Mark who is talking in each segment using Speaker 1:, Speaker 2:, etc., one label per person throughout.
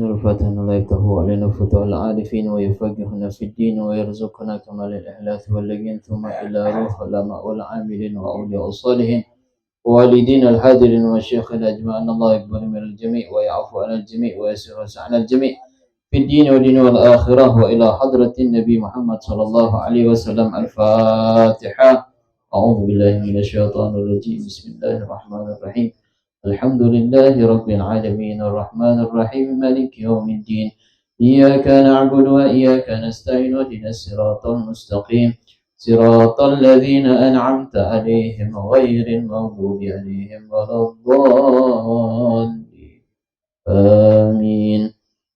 Speaker 1: الفاتحة لا يفتح علينا فتوح العارفين ويفقهنا في الدين ويرزقنا كمال الإخلاص واليقين ثم إلى روح العلماء والعاملين وأولياء الصالحين والدين الحاضرين والشيخ الأجمعين. الله يقبل من الجميع ويعفو عن الجميع ويسر عن الجميع في الدين والدين والآخرة وإلى حضرة النبي محمد صلى الله عليه وسلم. الفاتحة. أعوذ بالله من الشيطان الرجيم. بسم الله الرحمن الرحيم. الحمد لله رب العالمين الرحمن الرحيم مالك يوم الدين إياك نعبد وإياك نستعين اهدنا الصراط المستقيم صراط الذين أنعمت عليهم غير المغضوب عليهم ولا الضالين آمين.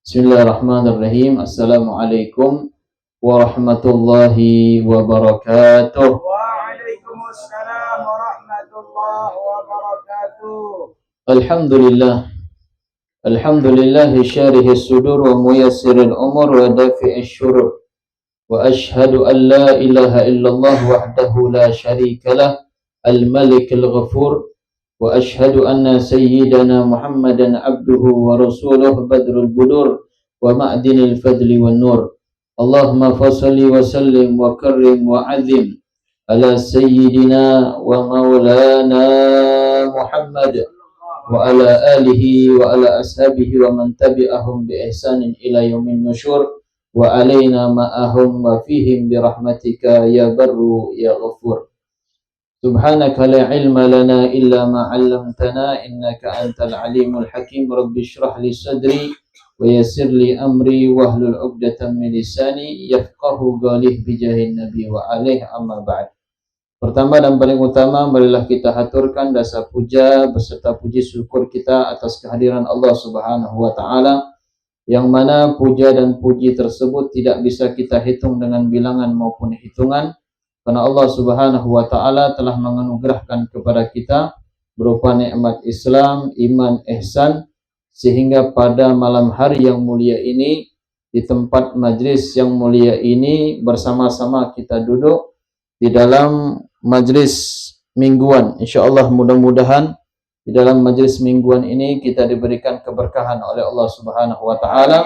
Speaker 1: بسم الله الرحمن الرحيم. السلام عليكم ورحمة الله وبركاته. وعليكم السلام ورحمة الله وبركاته. الحمد لله. الحمد لله شارح الصدور وميسر الأمور ودافع الشرور وأشهد أن لا إله إلا الله وحده لا شريك له الملك الغفور وأشهد أن سيدنا محمدا عبده ورسوله بدر البدور ومعدن الفضل والنور. اللهم فصل وسلم وكرم وعظم على سيدنا ومولانا محمد وعلى آله وعلى أصحابه ومن تبعهم بإحسان إلى يوم النشور وعلينا معهم وفيهم برحمتك يا بر يا غفور. سبحانك لا علم لنا إلا ما علمتنا إنك أنت العليم الحكيم. رب اشرح لي صدري ويسر لي أمري واحلل عقدة من لساني يفقه قولي بجاه النبي وعليه. أما بعد. Pertama dan paling utama, marilah kita haturkan rasa puja beserta puji syukur kita atas kehadiran Allah Subhanahu wa taala, yang mana puja dan puji tersebut tidak bisa kita hitung dengan bilangan maupun hitungan, karena Allah Subhanahu wa taala telah menganugerahkan kepada kita berupa nikmat Islam, iman, ihsan, sehingga pada malam hari yang mulia ini, di tempat majlis yang mulia ini, bersama-sama kita duduk di dalam majlis mingguan. InsyaAllah mudah-mudahan di dalam majlis mingguan ini kita diberikan keberkahan oleh Allah Subhanahu wa taala,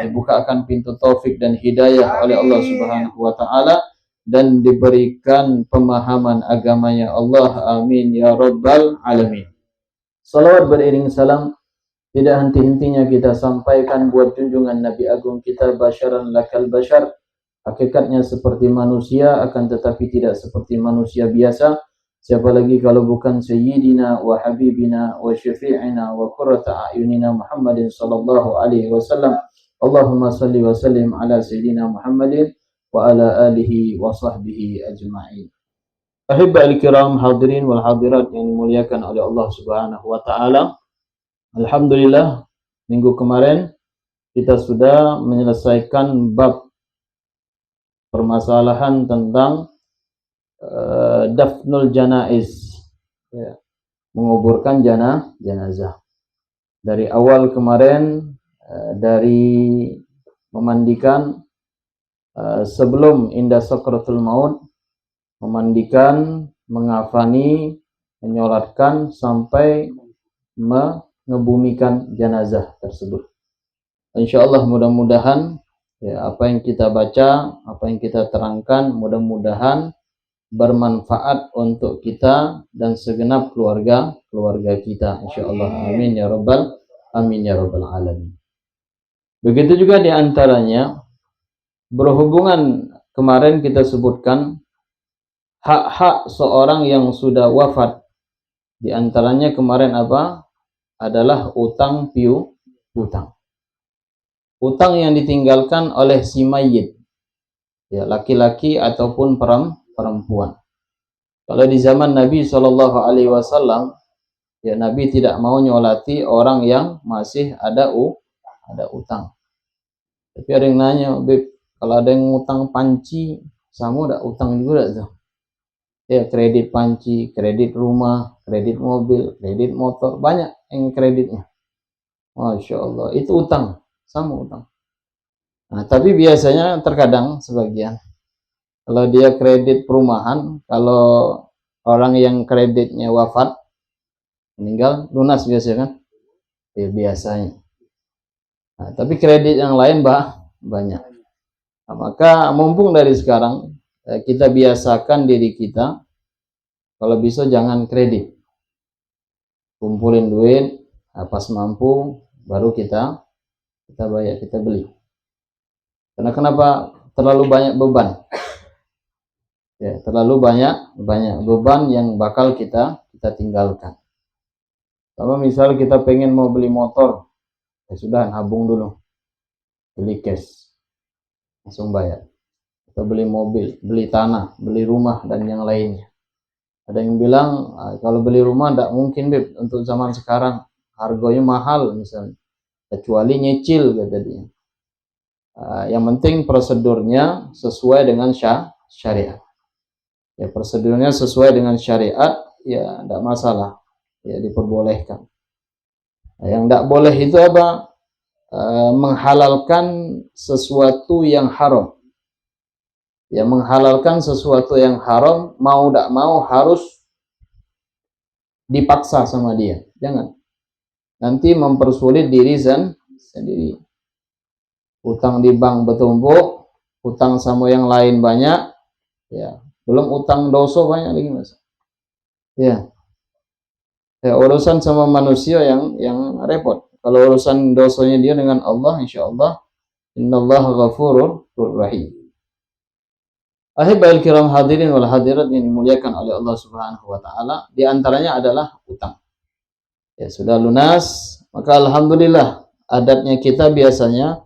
Speaker 1: dibukakan pintu taufik dan hidayah oleh Allah Subhanahu wa taala, dan diberikan pemahaman agamanya Allah. Amin ya rabbal alamin. Salawat beriring salam tidak henti-hentinya kita sampaikan buat junjungan Nabi Agung kita, basyaran lakal basyar, hakikatnya seperti manusia akan tetapi tidak seperti manusia biasa. Siapa lagi kalau bukan Sayyidina wa Habibina wa Syafi'ina wa Qurrata A'yunina Muhammadin sallallahu alaihi wasallam. Allahumma salli wa sallim ala Sayyidina Muhammadin wa ala alihi wa sahbihi ajma'in. Ahibba al-kiram hadirin wal hadirat yang dimuliakan oleh Allah Subhanahu wa taala. Alhamdulillah, minggu kemarin kita sudah menyelesaikan bab permasalahan tentang dafnul janaiz, ya, menguburkan jenazah. Dari awal kemarin, dari memandikan sebelum indah sakratul maut, memandikan, mengafani, menyolatkan sampai mengebumikan jenazah tersebut. Insyaallah mudah-mudahan ya, apa yang kita baca, apa yang kita terangkan, mudah-mudahan bermanfaat untuk kita dan segenap keluarga kita. Insyaallah. Amin ya rabbal alamin. Begitu juga di antaranya berhubungan kemarin kita sebutkan hak-hak seorang yang sudah wafat. Di antaranya kemarin apa? Adalah utang piutang. Utang yang ditinggalkan oleh si mayit, ya, laki-laki ataupun perempuan. Kalau di zaman Nabi Shallallahu Alaihi Wasallam, ya, Nabi tidak mau nyolati orang yang masih ada utang. Tapi ada yang nanya, Beb, kalau ada yang utang panci, sama ada utang juga tuh? Ya, kredit panci, kredit rumah, kredit mobil, kredit motor, banyak yang kreditnya. Masya Allah, itu utang, sama utang. Nah, tapi biasanya terkadang sebagian, kalau dia kredit perumahan, kalau orang yang kreditnya wafat, meninggal, lunas biasanya kan? Ya, biasanya. Nah, tapi kredit yang lain banyak. Nah, maka mumpung dari sekarang kita biasakan diri kita, kalau bisa jangan kredit. Kumpulin duit, pas mampu baru kita bayar, kita beli. Karena kenapa? Terlalu banyak beban. Ya, terlalu banyak beban yang bakal kita tinggalkan. Sama misal kita pengen mau beli motor, ya sudah nabung dulu, beli cash, langsung bayar. Atau beli mobil, beli tanah, beli rumah dan yang lainnya. Ada yang bilang kalau beli rumah tidak mungkin Beb, untuk zaman sekarang harganya mahal misalnya, kecuali nyicil kata dia. Yang penting prosedurnya sesuai dengan syariat. Ya, prosedurnya sesuai dengan syariat, ya tidak masalah, ya diperbolehkan. Nah, yang tidak boleh itu apa? Menghalalkan sesuatu yang haram. Ya, menghalalkan sesuatu yang haram, mau tidak mau harus dipaksa sama dia. Jangan. Nanti mempersulit diri sendiri. Utang di bank bertumpuk, utang sama yang lain banyak, ya. Belum utang dosa banyak lagi mas. Ya. Ya, urusan sama manusia yang repot. Kalau urusan dosanya dia dengan Allah, insya Allah, innallaha ghafurur rahim. Ahibbahil kiram hadirin wal hadirat yang dimuliakan oleh Allah Subhanahu wa taala, di antaranya adalah utang. Ya, sudah lunas, maka alhamdulillah. Adatnya kita biasanya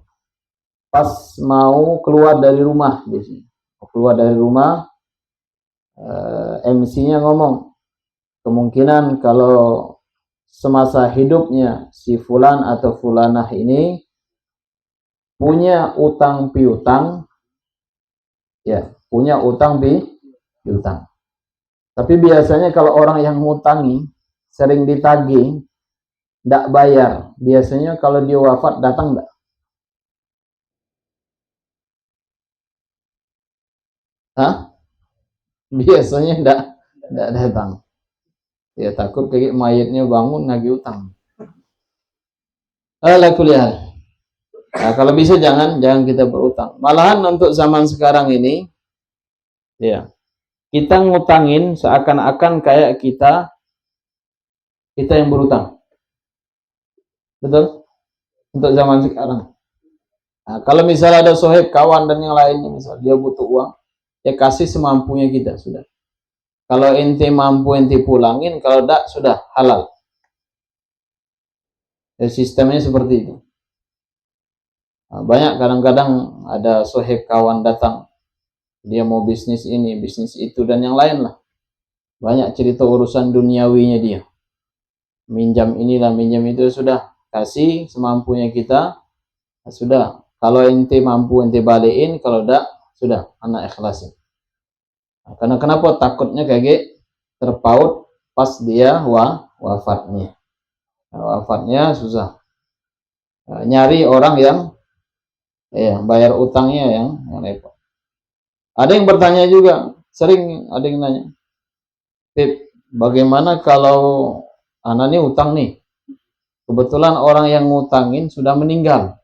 Speaker 1: pas mau keluar dari rumah biasanya. Keluar dari rumah, MC-nya ngomong, kemungkinan kalau semasa hidupnya si fulan atau fulanah ini punya utang piutang, ya, punya utang piutang. Tapi biasanya kalau orang yang ngutangi sering ditagih, tidak bayar, biasanya kalau dia wafat datang enggak? Hah? Biasanya enggak datang. Ya takut kayak mayatnya bangun nagih utang. Ala kuliah. Nah, kalau bisa jangan kita berutang. Malahan untuk zaman sekarang ini, ya, kita ngutangin seakan-akan kayak kita yang berutang. Betul? Untuk zaman sekarang. Nah, kalau misalnya ada sohib, kawan dan yang lainnya, misal dia butuh uang, ya kasih semampunya kita, sudah. Kalau ente mampu ente pulangin, kalau tidak sudah halal. Ya, sistemnya seperti itu. Nah, banyak kadang-kadang ada sohib kawan datang, dia mau bisnis ini, bisnis itu dan yang lain lah. Banyak cerita urusan duniawinya dia. Minjam inilah, minjam itu, sudah kasih semampunya kita, sudah. Kalau ente mampu ente balikin, kalau tidak sudah anak ikhlasin. Nah, karena kenapa? Takutnya kayak terpaut pas dia wafatnya. Nah, wafatnya susah. Nah, nyari orang yang bayar utangnya yang repot. Ada yang bertanya juga, sering ada yang nanya, Pip, bagaimana kalau anak ini utang nih? Kebetulan orang yang ngutangin sudah meninggal.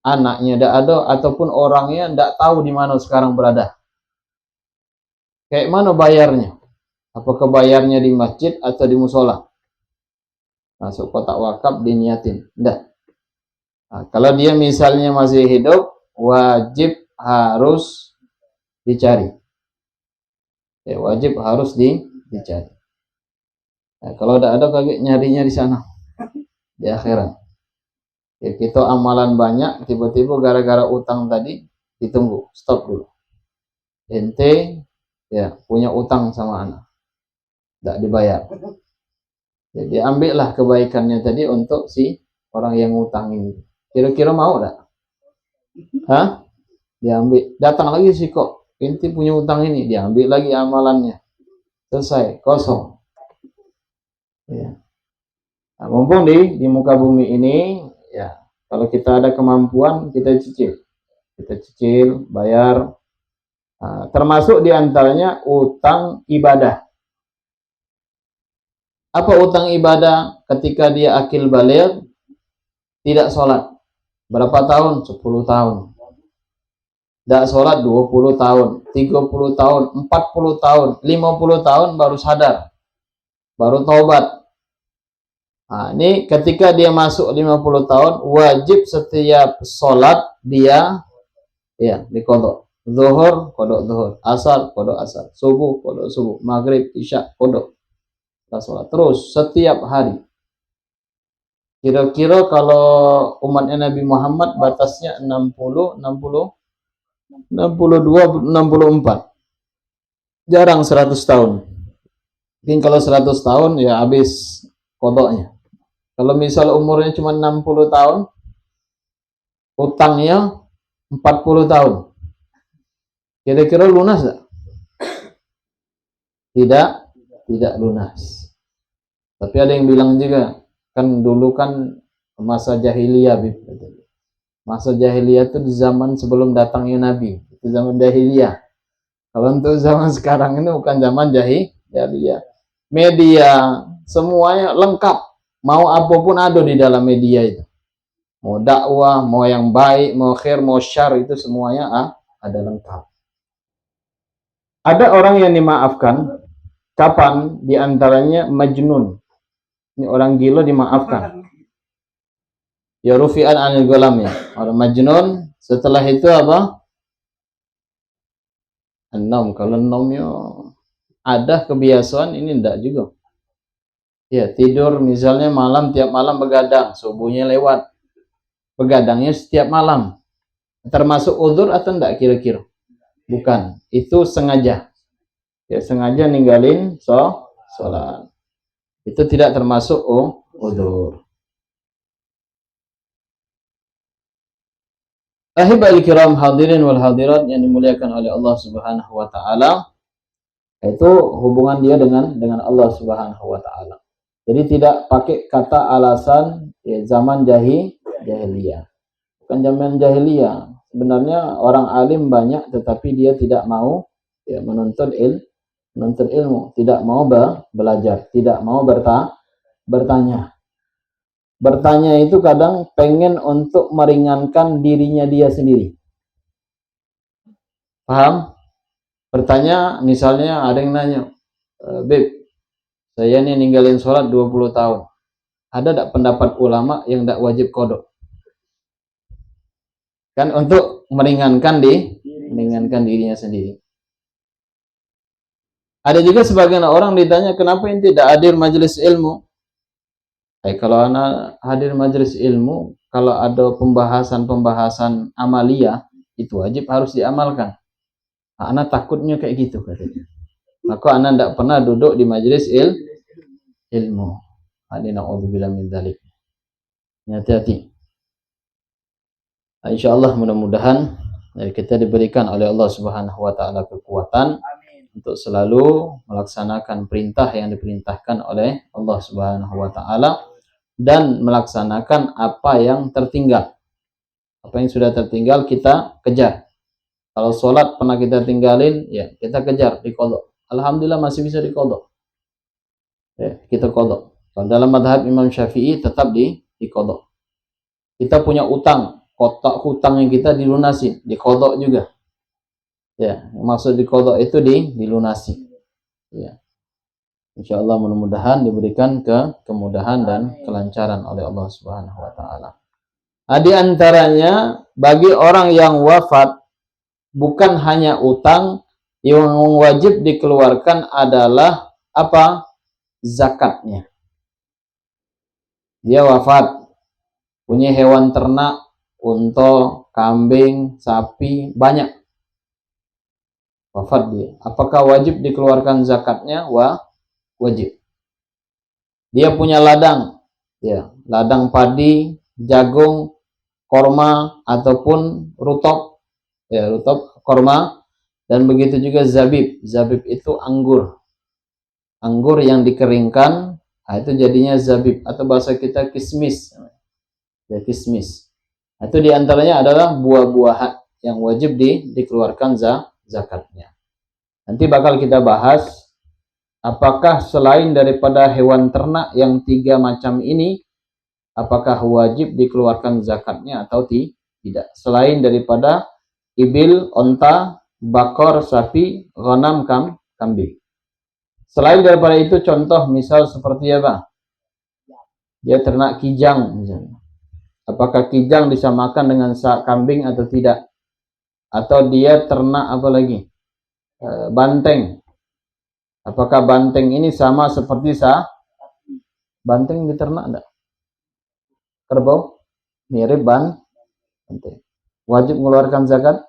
Speaker 1: Anaknya tidak ada ataupun orangnya tidak tahu di mana sekarang berada. Kayak mana bayarnya? Apakah bayarnya di masjid atau di musola? Masuk kotak wakaf diniatin. Tidak. Nah, kalau dia misalnya masih hidup, wajib harus dicari. Ya, wajib harus dicari. Nah, kalau tidak ada kaget nyarinya di sana, di akhirat. Ya, kita amalan banyak, tiba-tiba gara-gara utang tadi ditunggu, stop dulu. Ente ya punya utang sama anak, tidak dibayar. Jadi ambillah kebaikannya tadi untuk si orang yang ngutang ini. Kira-kira mau tidak? Hah? Diambil. Datang lagi sih kok, ente punya utang ini, diambil lagi amalannya. Selesai, kosong. Ya. Nah, mumpung di muka bumi ini, ya, kalau kita ada kemampuan, kita cicil, bayar. Nah, termasuk diantaranya utang ibadah. Apa utang ibadah? Ketika dia akil baligh, tidak sholat. Berapa tahun? 10 tahun. Tidak sholat 20 tahun, 30 tahun, 40 tahun, 50 tahun baru sadar, baru taubat. Nah, ini ketika dia masuk 50 tahun, wajib setiap sholat dia ya dikodok. Zuhur, kodok zuhur. Asar, kodok asar. Subuh, kodok subuh. Maghrib, isya, kodok. Kita sholat terus setiap hari. Kira-kira kalau umatnya Nabi Muhammad batasnya 60, 60, 62, 64. Jarang 100 tahun. Mungkin kalau 100 tahun ya habis kodoknya. Kalau misal umurnya cuma 60 tahun, utangnya 40 tahun. Kira-kira lunas tak? Tidak, tidak lunas. Tapi ada yang bilang juga, kan dulu kan masa jahiliyah. Masa jahiliyah itu di zaman sebelum datangnya Nabi. Itu zaman jahiliyah. Kalau untuk zaman sekarang ini bukan zaman jahiliyah. Media, semuanya lengkap. Mau apapun ada di dalam media itu. Mau dakwah, mau yang baik, mau khair, mau syar, itu semuanya ada lengkap. Ada orang yang dimaafkan, kapan? Di antaranya majnun. Ini orang gila dimaafkan. Ya rufi'an anil golam ya. Orang majnun, setelah itu apa? Nom. Kalau nomnya ada kebiasaan, ini enggak juga. Ya, tidur misalnya malam, tiap malam begadang, subuhnya lewat. Begadangnya setiap malam. Termasuk uzur atau enggak kira-kira? Bukan, itu sengaja. Ya, sengaja ninggalin sholat. Itu tidak termasuk uzur. Ahibal kiram hadirin wal hadirat yang dimuliakan oleh Allah Subhanahu wa taala, itu hubungan dia dengan Allah Subhanahu wa taala. Jadi tidak pakai kata alasan ya, zaman jahiliyah. Bukan zaman jahiliyah. Sebenarnya orang alim banyak tetapi dia tidak mau ya menuntut ilmu, tidak mau belajar, tidak mau bertanya. Bertanya itu kadang pengen untuk meringankan dirinya dia sendiri. Paham? Bertanya, misalnya ada yang nanya, Beb, saya ini ninggalin sholat 20 tahun. Ada tak pendapat ulama yang tak wajib kodok? Kan untuk meringankan dirinya sendiri. Ada juga sebagian orang ditanya, kenapa ini tidak hadir majelis ilmu? Kalau anak hadir majelis ilmu, kalau ada pembahasan amalia, itu wajib harus diamalkan. Anak takutnya kayak gitu katanya. Maka anak tidak pernah duduk di majelis ilmu. Na'udzubillah min dzalik. Hati-hati. Insyaallah mudah-mudahan kita diberikan oleh Allah Subhanahu wa taala kekuatan untuk selalu melaksanakan perintah yang diperintahkan oleh Allah Subhanahu wa taala dan melaksanakan apa yang tertinggal. Apa yang sudah tertinggal kita kejar. Kalau sholat pernah kita tinggalin, ya kita kejar diqadha. Alhamdulillah masih bisa diqadha. Ya, kita qadha. Kalau dalam madhab Imam Syafi'i tetap diqadha. Kita punya utang, kotak hutang yang kita dilunasi, diqadha juga. Ya, maksud diqadha itu dilunasi. Ya. Insyaallah mudah-mudahan diberikan kemudahan dan kelancaran oleh Allah Subhanahu wa taala. Di antaranya bagi orang yang wafat bukan hanya utang, yang wajib dikeluarkan adalah apa? Zakatnya. Dia wafat, punya hewan ternak, unta, kambing, sapi, banyak. Wafat dia. Apakah wajib dikeluarkan zakatnya? Wajib. Dia punya ladang, ya, ladang padi, jagung, korma ataupun rutop, ya, rutop, korma, dan begitu juga zabib. Zabib itu anggur. Anggur yang dikeringkan, itu jadinya zabib, atau bahasa kita kismis. Ya, kismis. Itu diantaranya adalah buah-buahan yang wajib dikeluarkan zakatnya. Nanti bakal kita bahas apakah selain daripada hewan ternak yang 3 macam ini apakah wajib dikeluarkan zakatnya atau tidak, selain daripada ibil, onta, bakor, sapi, ghanam, kambing. Selain daripada itu, contoh misal seperti apa? Dia ternak kijang misalnya. Apakah kijang disamakan dengan kambing atau tidak? Atau dia ternak apa lagi? Banteng. Apakah banteng ini sama seperti banteng diternak enggak? Kerbau mirip banteng. Wajib mengeluarkan zakat?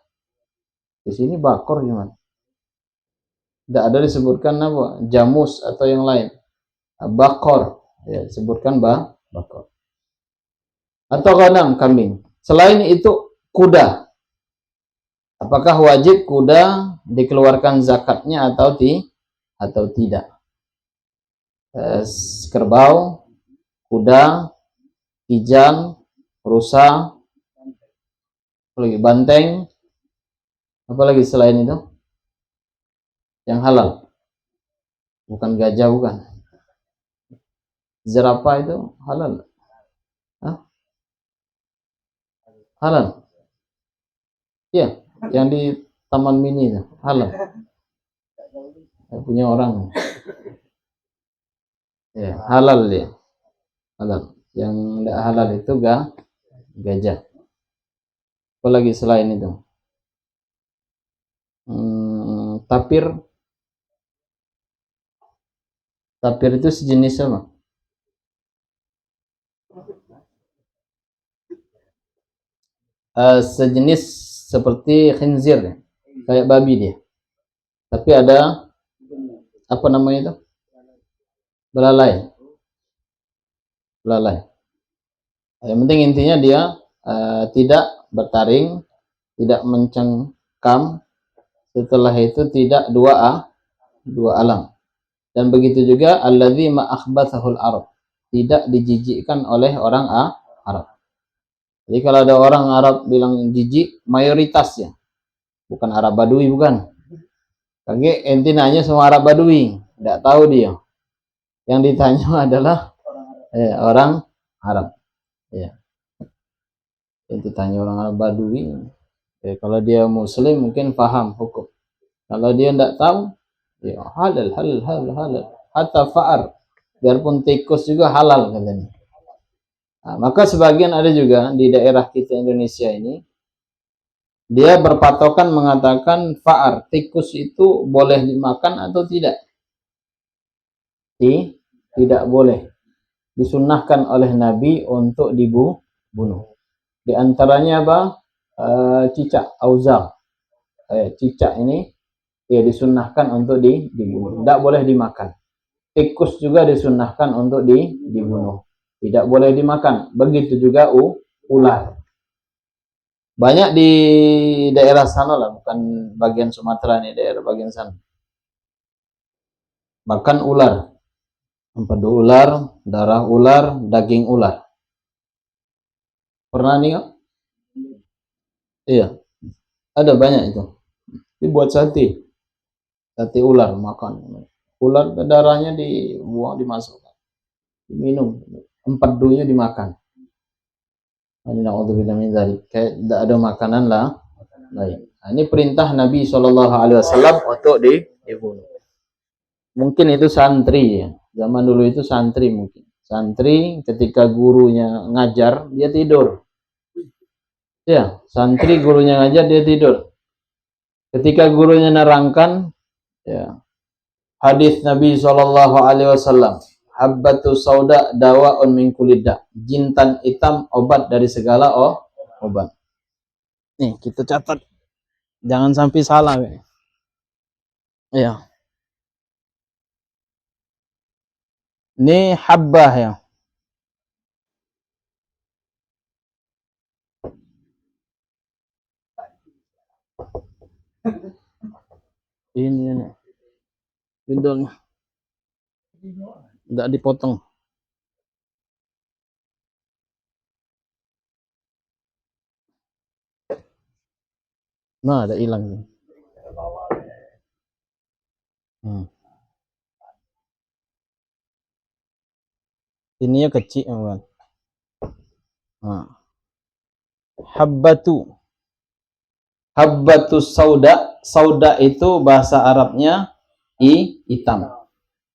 Speaker 1: Di sini bakor gimana? Tidak ada disebutkan apa? Jamus atau yang lain. Bakor. Ya, disebutkan bakor. Atau ghanam, kambing. Selain itu, kuda. Apakah wajib kuda dikeluarkan zakatnya atau tidak? Kerbau, kuda, kijang, rusa, apalagi banteng, apalagi selain itu yang halal, bukan gajah, bukan jerapah, itu halal. Hah? Halal ya, yang di taman mini itu halal, punya orang ya, halal dia, halal. Yang tidak halal itu gajah. Apalagi selain itu, tapir itu sejenis apa? Sejenis seperti khinzir ya, kayak babi dia, tapi ada apa namanya itu, belalai. Yang penting intinya dia tidak bertaring, tidak mencengkam, setelah itu tidak dua alam. Dan begitu juga alladzi ma akhbathahul arab, tidak dijijikkan oleh orang Arab. Jadi kalau ada orang Arab bilang jijik, mayoritas ya, bukan Arab Badui, bukan. Kage enti nanya sama Arab Badui, tidak tahu dia. Yang ditanya adalah orang Arab. Ya. Enti tanya orang Arab Badui. Kalau dia Muslim mungkin paham hukum. Kalau dia tidak tahu, ya halal. Hatta fa'ar, biarpun tikus juga halal katanya. Nah, maka sebagian ada juga di daerah kita Indonesia ini, dia berpatokan mengatakan fa'ar, tikus itu boleh dimakan atau tidak? Tidak boleh. Disunnahkan oleh Nabi untuk dibunuh. Di antaranya apa? Cicak, auzal. Cicak ini ya disunnahkan untuk dibunuh. Tidak boleh dimakan. Tikus juga disunnahkan untuk dibunuh. Tidak boleh dimakan. Begitu juga ular. Banyak di daerah sana lah, bukan bagian Sumatera nih, daerah bagian sana. Makan ular. Empedu ular, darah ular, daging ular. Pernah nih kok? Iya. Ada banyak itu. Dibuat sate ular, makan. Ular darahnya dibuang, dimasukkan, diminum, empedunya dimakan. Kayak tidak ada makanan lah lain. Nah, ini perintah Nabi SAW untuk dibunuh. Mungkin itu santri ya, zaman dulu itu santri, mungkin santri ketika gurunya ngajar dia tidur. Ya, santri gurunya ngajar dia tidur. Ketika gurunya nerangkan ya, hadis Nabi SAW, habbatu sauda dawa'un min kulida, jintan hitam obat dari segala obat. Nih kita catat, jangan sampai salah ya. Ini habbah ya. Ini bindolnya nggak dipotong. Nah, ada hilang. Ininya kecil, kan? Habbatu. Habbatus sauda. Sauda itu bahasa Arabnya hitam.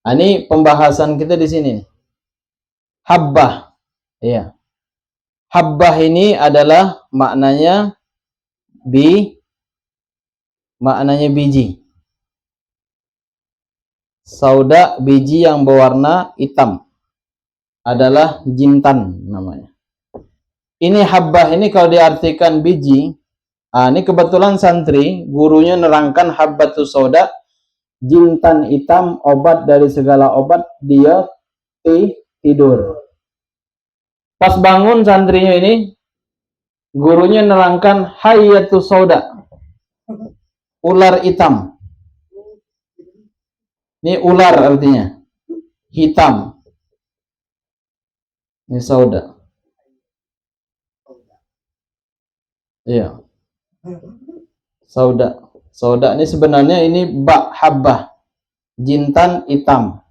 Speaker 1: Ini pembahasan kita di sini. Habbah. Iya. Habbah ini adalah maknanya biji. Sauda biji yang berwarna hitam. Adalah jintan namanya. Ini habbah ini kalau diartikan biji, ini kebetulan santri, gurunya nerangkan habbatus sauda, jintan hitam, obat dari segala obat, dia tidur. Pas bangun santrinya ini, gurunya nerangkan hayyatus sauda, ular hitam. Ini ular artinya, hitam. Ini sauda. Iya. Sauda. Sauda ini sebenarnya ini habbah. Jintan hitam.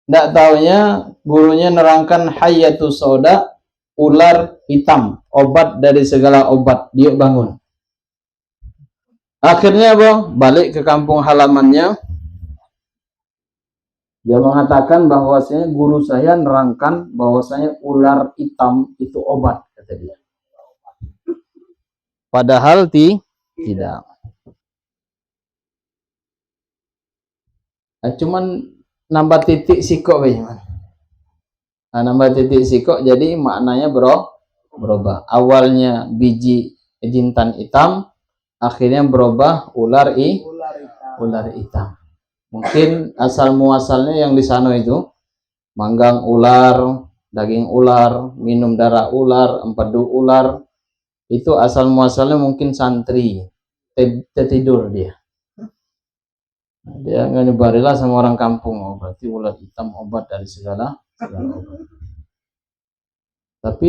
Speaker 1: Tidak taunya gurunya nerangkan hayyatus sauda, ular hitam, obat dari segala obat. Dia bangun. Akhirnya balik ke kampung halamannya. Dia mengatakan bahwasanya guru saya nerangkan bahwasanya ular hitam itu obat, kata dia. Padahal tidak. Cuman nambah titik sikok bagaimana? Nambah titik sikok jadi maknanya berubah. Awalnya biji jintan hitam, akhirnya berubah ular hitam. Mungkin asal muasalnya yang di sana itu manggang ular, daging ular, minum darah ular, empedu ular. Itu asal muasalnya mungkin santri tertidur dia nggak nyebarilah sama orang kampung. Berarti ular hitam obat dari segala obat. Tapi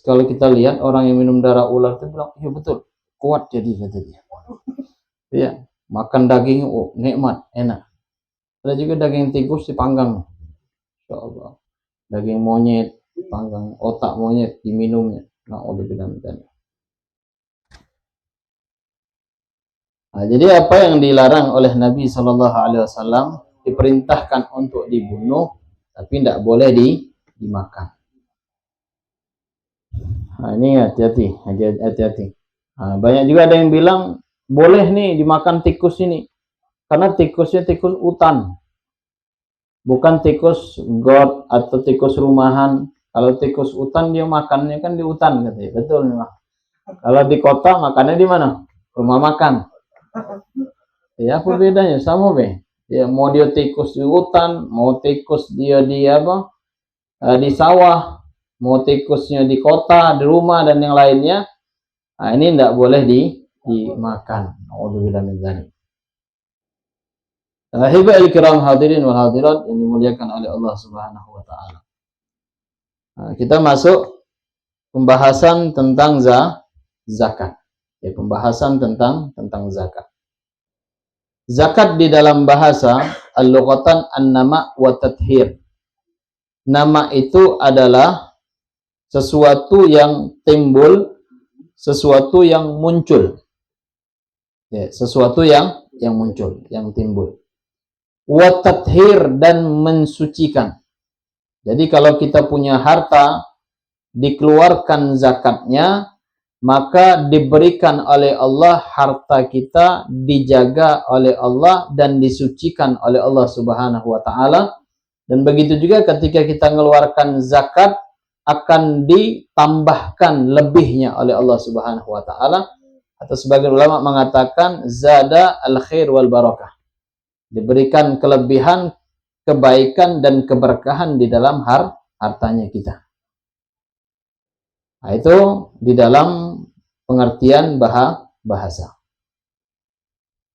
Speaker 1: kalau kita lihat orang yang minum darah ular itu bilang, iya betul, kuat jadi, kata dia. Iya, makan daging nikmat, enak. Ada juga daging tikus dipanggang, insya Allah. Daging monyet dipanggang, otak monyet diminumnya. Jadi apa yang dilarang oleh Nabi SAW diperintahkan untuk dibunuh, tapi tidak boleh dimakan. Ini hati-hati. Banyak juga ada yang bilang boleh nih dimakan tikus ini, karena tikusnya tikus hutan, bukan tikus got atau tikus rumahan. Kalau tikus hutan dia makannya kan di hutan, katanya. Betul memang. Kalau di kota makannya di mana? Rumah makan. Ya apa bedanya? Sama ya, mau dia tikus di hutan, mau tikus dia di di sawah, mau tikusnya di kota, di rumah dan yang lainnya, ini tidak boleh dimakan. Alhamdulillah min dzalik. Hiba'il kiram hadirin wal hadirat yang dimuliakan oleh Allah Subhanahu wa taala. Kita masuk pembahasan tentang zakat. Ya, pembahasan tentang zakat. Zakat di dalam bahasa al-lughatan an-nama wa tathhir. Nama itu adalah sesuatu yang timbul, sesuatu yang muncul. Ya, sesuatu yang muncul, yang timbul. Wa tathhir, dan mensucikan. Jadi kalau kita punya harta, dikeluarkan zakatnya, maka diberikan oleh Allah harta kita, dijaga oleh Allah dan disucikan oleh Allah Subhanahu wa taala. Dan begitu juga ketika kita mengeluarkan zakat, akan ditambahkan lebihnya oleh Allah Subhanahu wa taala, atau sebagian ulama mengatakan zada al-khair wal barakah. Diberikan kelebihan, kebaikan dan keberkahan di dalam hartanya kita. Nah, itu di dalam pengertian bahasa.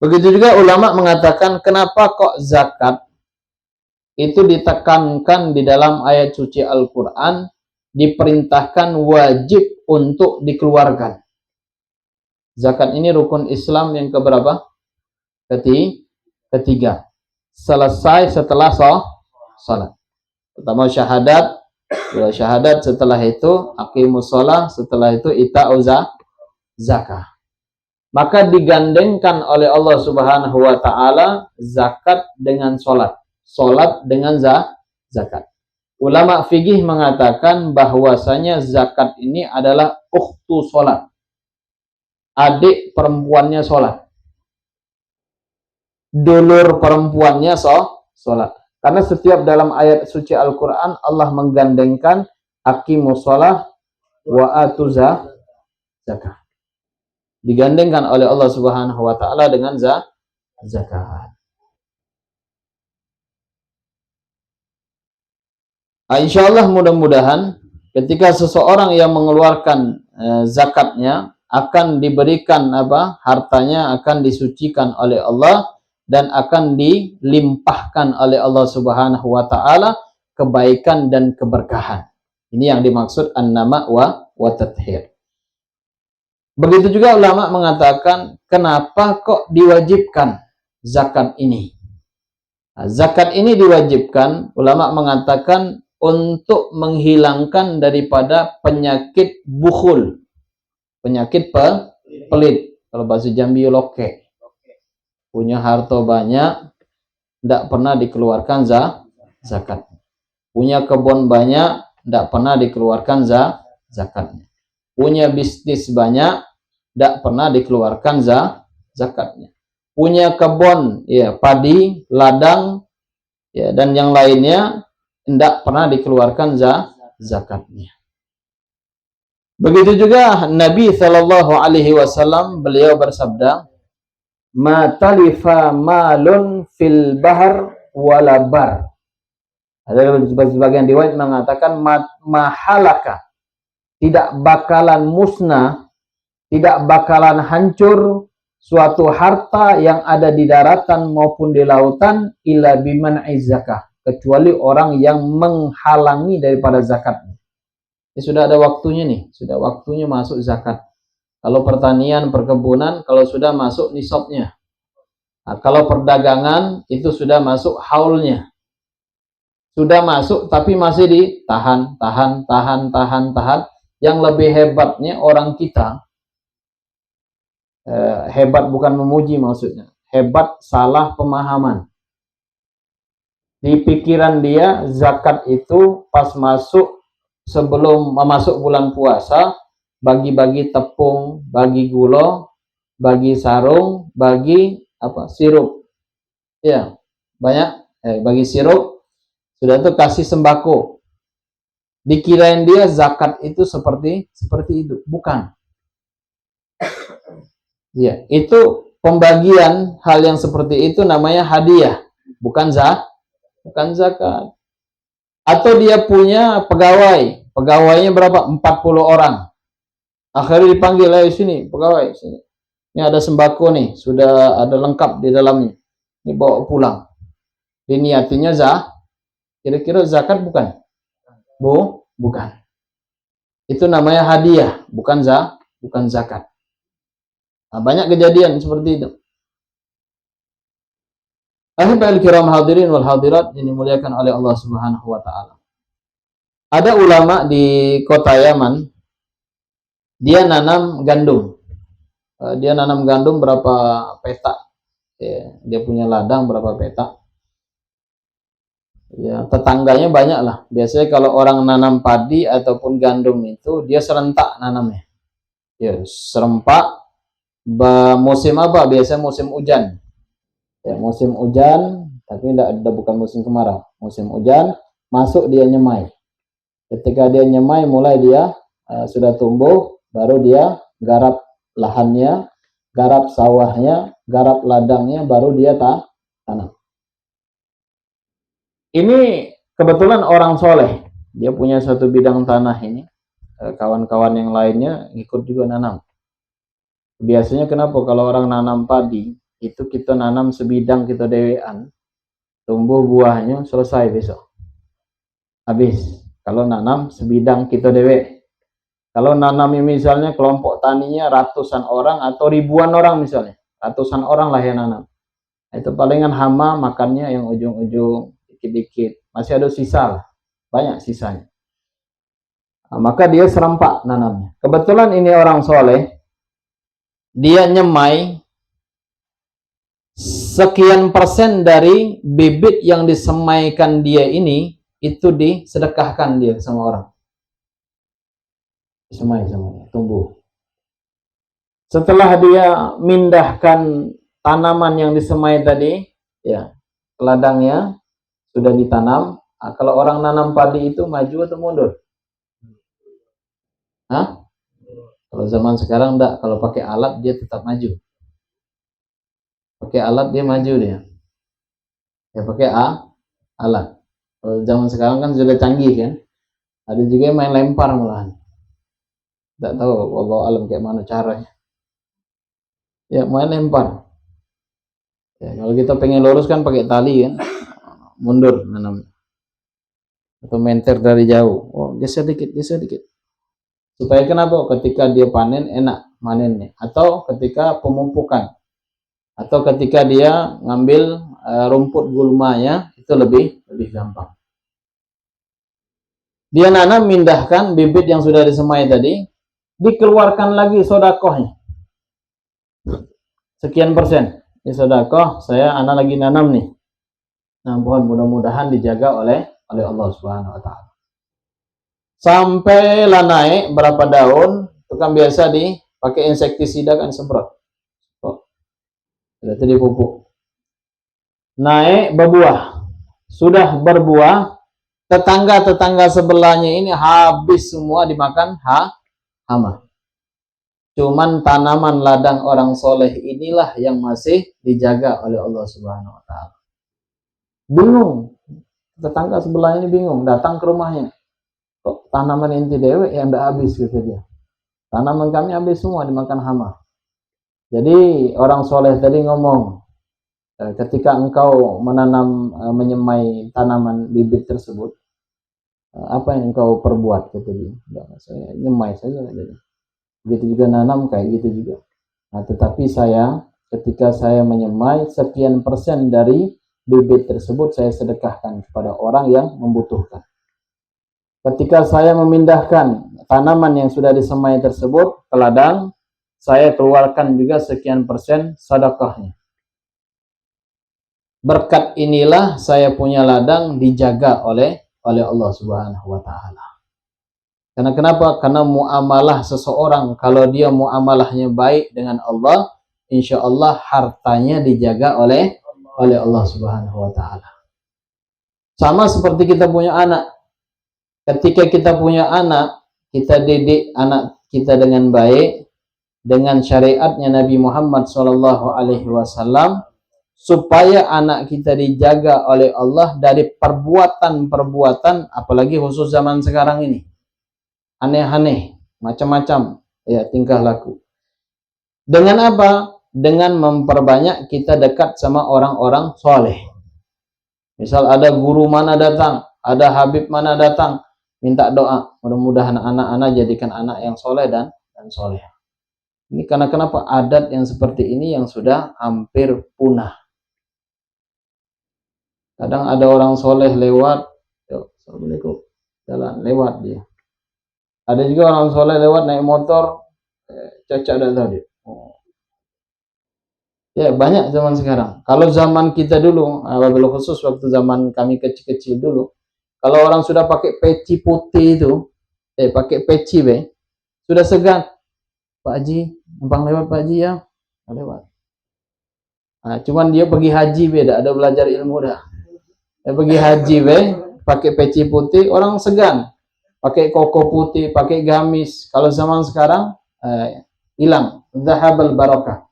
Speaker 1: Begitu juga ulama mengatakan kenapa kok zakat itu ditekankan di dalam ayat suci Al-Quran, diperintahkan wajib untuk dikeluarkan. Zakat ini rukun Islam yang keberapa? Ketiga. Selesai setelah salat. Pertama syahadat, Dua syahadat, setelah itu aqimus shalah, setelah itu ita'uz zakah. Maka digandengkan oleh Allah Subhanahu wa taala zakat dengan salat, salat dengan zakat. Ulama fikih mengatakan bahwasanya zakat ini adalah ukhtu salat. Adik perempuannya salat. Dulur perempuannya salat. Karena setiap dalam ayat suci Al-Qur'an Allah menggandengkan aqimus shalah wa atuz zakah. Digandengkan oleh Allah Subhanahu wa taala dengan zakat. Insyaallah mudah-mudahan ketika seseorang yang mengeluarkan zakatnya akan diberikan hartanya akan disucikan oleh Allah dan akan dilimpahkan oleh Allah Subhanahu wa taala kebaikan dan keberkahan. Ini yang dimaksud an-nama wa tathhir. Begitu juga ulama mengatakan, kenapa kok diwajibkan zakat ini? Nah, zakat ini diwajibkan, ulama mengatakan untuk menghilangkan daripada penyakit bukhul, penyakit pelit. Kalau bahasa Jambi loke, punya harta banyak, tidak pernah dikeluarkan zakat. Punya kebun banyak, tidak pernah dikeluarkan zakatnya. Punya bisnis banyak, tidak pernah dikeluarkan zakatnya. Punya kebun, ya padi, ladang, ya dan yang lainnya, tidak pernah dikeluarkan zakatnya. Begitu juga Nabi Shallallahu Alaihi Wasallam beliau bersabda, "Ma talifa malun fil bahar walabar." Ada sebagian riwayat mengatakan mahalaka, tidak bakalan musnah, tidak bakalan hancur suatu harta yang ada di daratan maupun di lautan illa biman zakah, kecuali orang yang menghalangi daripada zakat. Ini sudah ada waktunya nih, sudah waktunya masuk zakat. Kalau pertanian, perkebunan, kalau sudah masuk nisabnya. Nah, kalau perdagangan itu sudah masuk haulnya. Sudah masuk tapi masih ditahan. Yang lebih hebatnya orang kita, hebat bukan memuji maksudnya, hebat salah pemahaman. Di pikiran dia zakat itu pas masuk, sebelum masuk bulan puasa, bagi-bagi tepung, bagi gula, bagi sarung, bagi sirup, ya banyak, bagi sirup, sudah itu kasih sembako. Dikirain dia zakat itu seperti itu, bukan. Ya, itu pembagian hal yang seperti itu namanya hadiah, bukan zakat. Atau dia punya pegawai, pegawainya berapa? 40 orang. Akhirnya dipanggil, ayo sini pegawai, sini. Ini ada sembako nih, sudah ada lengkap di dalamnya. Ini bawa pulang. Diniatinya kira-kira zakat bukan? Bukan. Itu namanya hadiah, bukan zakat. Nah, banyak kejadian seperti itu. Ahibal kiram hadirin wal hadirat yang dimuliakan oleh Allah Subhanahu wa taala. Ada ulama di kota Yaman, dia nanam gandum. Dia nanam gandum berapa petak. Ya, dia punya ladang berapa petak. Ya, tetangganya banyak lah. Biasanya kalau orang nanam padi ataupun gandum itu dia serentak nanamnya. Ya, serempak. Musim apa? Biasanya musim hujan. Ya, musim hujan, tapi bukan musim kemarau. Musim hujan, masuk dia nyemai. Ketika dia nyemai, mulai dia sudah tumbuh, baru dia garap lahannya, garap sawahnya, garap ladangnya, baru dia tanam. Ini kebetulan orang soleh, dia punya satu bidang tanah ini, kawan-kawan yang lainnya ikut juga nanam. Biasanya kenapa kalau orang nanam padi, itu kita nanam sebidang kita dewean, tumbuh buahnya selesai besok, habis. Kalau nanam sebidang kita dewe, kalau nanam misalnya kelompok taninya ratusan orang atau ribuan orang misalnya, ratusan orang lah yang nanam, itu palingan hama makannya yang ujung-ujung dikit-dikit, masih ada sisa lah, banyak sisanya. maka dia serempak nanamnya. Kebetulan ini orang soleh, dia nyemai sekian persen dari bibit yang disemaikan dia ini, itu disedekahkan dia sama orang. Disemai sama dia, tumbuh. Setelah dia mindahkan tanaman yang disemai tadi, ya, ladangnya sudah ditanam. Nah, kalau orang nanam padi itu maju atau mundur? Hah? Kalau zaman sekarang enggak, kalau pakai alat dia tetap maju. Pakai alat dia maju dia. Ya pakai alat. Kalau zaman sekarang kan sudah canggih kan. Ada juga yang main lempar malahan. Enggak tahu Allah alam kayak mana caranya. Ya main lempar. Ya, kalau kita pengen lurus kan pakai tali kan. Mundur nanam. Atau menter dari jauh. Oh, geser dikit, geser dikit. Supaya kenapa? Ketika dia panen enak manennya. Atau ketika pemumpukan. Atau ketika dia ngambil rumput gulmanya itu lebih gampang. Dia nanam, mindahkan bibit yang sudah disemai tadi, dikeluarkan lagi sodakohnya. Sekian persen. Ini sodakoh, anak lagi nanam nih. Nah, mohon mudah-mudahan dijaga oleh Allah Subhanahu wa taala. Sampailah naik berapa daun, itu kan biasa dipakai insektisida kan semprot. Sudah tadi pupuk. Naik berbuah. Sudah berbuah, tetangga-tetangga sebelahnya ini habis semua dimakan hama. Cuman tanaman ladang orang soleh inilah yang masih dijaga oleh Allah Subhanahu wa taala. Bingung. Tetangga sebelahnya ini bingung, datang ke rumahnya. Kok tanaman inti dewe yang udah habis, kata dia. Tanaman kami habis semua dimakan hama. Jadi orang soleh tadi ngomong, ketika engkau menanam, menyemai tanaman bibit tersebut, apa yang engkau perbuat, kata dia. Saya nyemai saja, kata dia. Begitu juga nanam kayak gitu juga. Nah, tetapi ketika saya menyemai sekian persen dari bibit tersebut saya sedekahkan kepada orang yang membutuhkan. Ketika saya memindahkan tanaman yang sudah disemai tersebut ke ladang, saya keluarkan juga sekian persen sedekahnya. Berkat inilah saya punya ladang dijaga oleh Allah Subhanahu wa taala. Karena kenapa? Karena muamalah seseorang, kalau dia muamalahnya baik dengan Allah, insya Allah hartanya dijaga oleh Allah Subhanahu wa taala. Sama seperti kita punya anak. Ketika kita punya anak, kita didik anak kita dengan baik, dengan syariatnya Nabi Muhammad SAW, supaya anak kita dijaga oleh Allah dari perbuatan-perbuatan, apalagi khusus zaman sekarang ini. Aneh-aneh, macam-macam ya tingkah laku. Dengan apa? Dengan memperbanyak kita dekat sama orang-orang soleh. Misal ada guru mana datang, ada habib mana datang, minta doa. Mudah-mudahan anak-anak jadikan anak yang soleh dan soleh. Ini karena kenapa? Adat yang seperti ini yang sudah hampir punah. Kadang ada orang soleh lewat, assalamualaikum, jalan lewat dia. Ada juga orang soleh lewat naik motor, cocok dah tahu dia. Ya banyak zaman sekarang. Kalau zaman kita dulu, wabil khusus waktu zaman kami kecil-kecil dulu, kalau orang sudah pakai peci putih itu, pakai peci sudah segan. Pak Haji, numpang lewat Pak Haji ya, lewat. Nah, cuman dia pergi haji beda, ada belajar ilmu dah. Dia pergi haji pakai peci putih, orang segan. Pakai koko putih, pakai gamis. Kalau zaman sekarang hilang, zahabal barakah,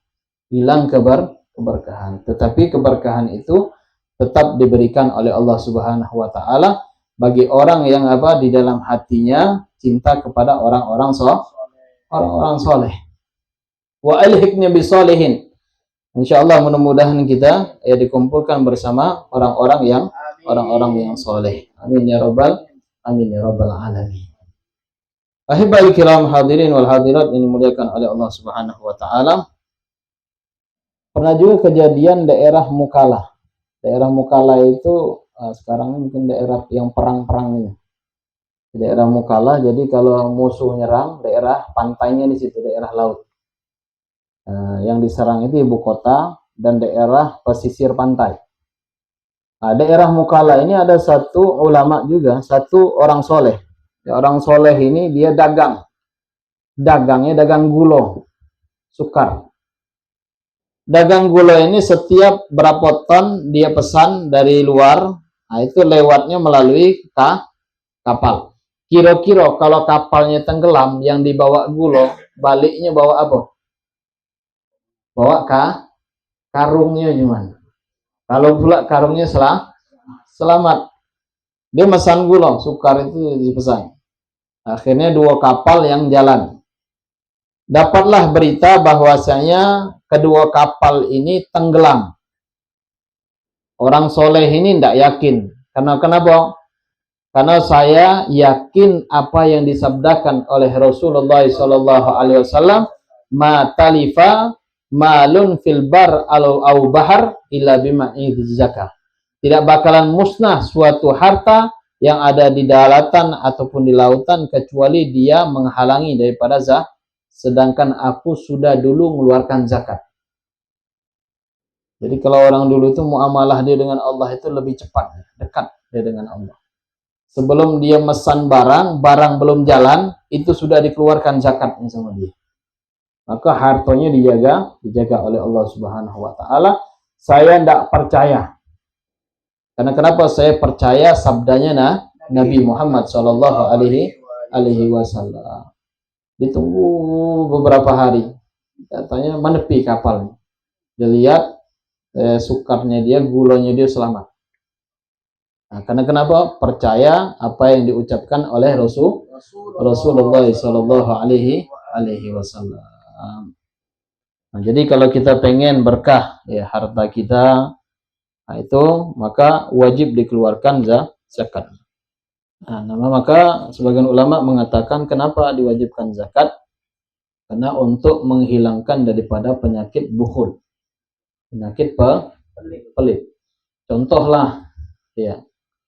Speaker 1: hilang keberkahan. Tetapi keberkahan itu tetap diberikan oleh Allah Subhanahu wa taala bagi orang yang di dalam hatinya cinta kepada orang-orang soleh. Wa alhiqna bisolihin. Insyaallah mudah-mudahan kita dikumpulkan bersama orang-orang yang soleh. Amin ya rabbal alamin. Ahibal kiram hadirin wal hadirat yang dimuliakan oleh Allah Subhanahu wa taala. Pernah juga kejadian daerah Mukalla. Daerah Mukalla itu sekarang mungkin daerah yang perang-perang ini. Daerah Mukalla, jadi kalau musuh nyerang, daerah pantainya di situ, daerah laut. Yang diserang itu ibu kota dan daerah pesisir pantai. Daerah Mukalla ini ada satu ulama juga, satu orang soleh. Orang soleh ini dia dagangnya dagang gulo, sukar. Dagang gulo ini setiap berapa ton dia pesan dari luar, itu lewatnya melalui kapal. Kira-kira kalau kapalnya tenggelam, yang dibawa gulo, baliknya bawa apa? Bawa karungnya cuman. Kalau pula karungnya selamat, dia mesan gulo, sukar itu dipesan. Akhirnya 2 kapal yang jalan. Dapatlah berita bahwasanya kedua kapal ini tenggelam. Orang soleh ini tidak yakin. Kenapa? Karena saya yakin apa yang disabdakan oleh Rasulullah SAW, ma talifa malun fil bar au bahar illa bima'i zakah. Tidak bakalan musnah suatu harta yang ada di daratan ataupun di lautan kecuali dia menghalangi daripada zakat, sedangkan aku sudah dulu mengeluarkan zakat. Jadi kalau orang dulu itu muamalah dia dengan Allah itu lebih cepat, dekat dia dengan Allah. Sebelum dia mesan barang belum jalan, itu sudah dikeluarkan zakatnya sama dia. Maka hartanya dijaga oleh Allah Subhanahu wa taala. Saya tidak percaya. Karena kenapa saya percaya sabdanya Nabi Muhammad sallallahu alaihi wasallam. Ditunggu beberapa hari. Katanya menepi kapalnya. Dilihat sukarnya dia, gulonya dia selamat. Karena kenapa? Percaya apa yang diucapkan oleh Rasulullah sallallahu alaihi wasallam. Jadi kalau kita pengen berkah ya harta kita, itu maka wajib dikeluarkan zakat. Maka sebagian ulama mengatakan kenapa diwajibkan zakat? Karena untuk menghilangkan daripada penyakit bukhul, penyakit pelit. Contohlah, ya,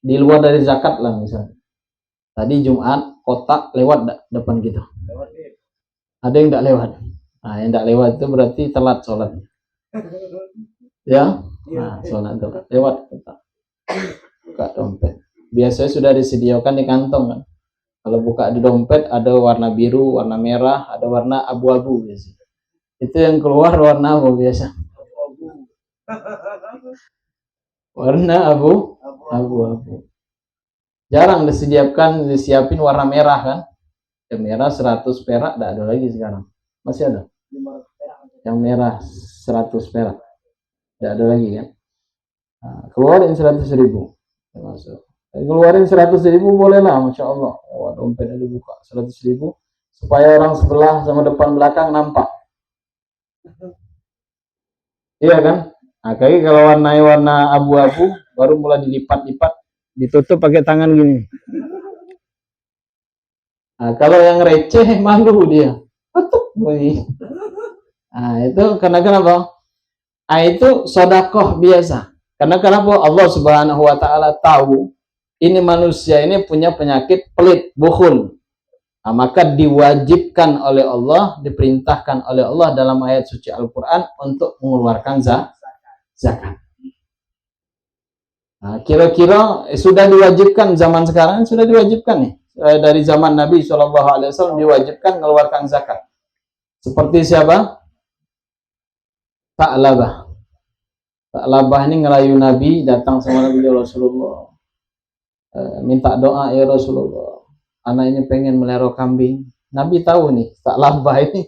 Speaker 1: di luar dari zakat lah misalnya. Tadi Jumat kotak lewat depan kita. Ada yang tidak lewat. Yang tidak lewat itu berarti telat sholat. Ya, sholat telat lewat kotak. Buka dompet. Biasanya sudah disediakan di kantong kan. Kalau buka di dompet ada warna biru, warna merah, ada warna abu-abu biasa. Itu yang keluar warna apa biasa? Warna abu-abu. Jarang disiapin warna merah kan. Yang merah 100 perak tidak ada lagi sekarang. Masih ada? Yang merah 100 perak. Tidak ada lagi kan. Keluarin 100.000. Masuk. Keluarin 100.000 boleh lah, Masya Allah. Dompetnya dibuka 100.000 supaya orang sebelah sama depan belakang nampak. Iya kan? Kayak kalau warna abu-abu baru mulai dilipat-lipat, ditutup pakai tangan gini. Kalau yang receh malu dia. Itu karena kenapa? Itu sodakoh biasa. Karena kenapa? Allah Subhanahu wa taala tahu ini manusia ini punya penyakit pelit, bukhul. Maka diwajibkan oleh Allah, diperintahkan oleh Allah dalam ayat suci Al-Quran untuk mengeluarkan zakat. Kira-kira sudah diwajibkan zaman sekarang, sudah diwajibkan nih. Dari zaman Nabi SAW diwajibkan mengeluarkan zakat. Seperti siapa? Ta'labah. Ta'labah ini ngerayu Nabi, datang sama Nabi Rasulullah. Minta doa ya Rasulullah, anak ini pengen melihara kambing. Nabi tahu nih Ta'labah ini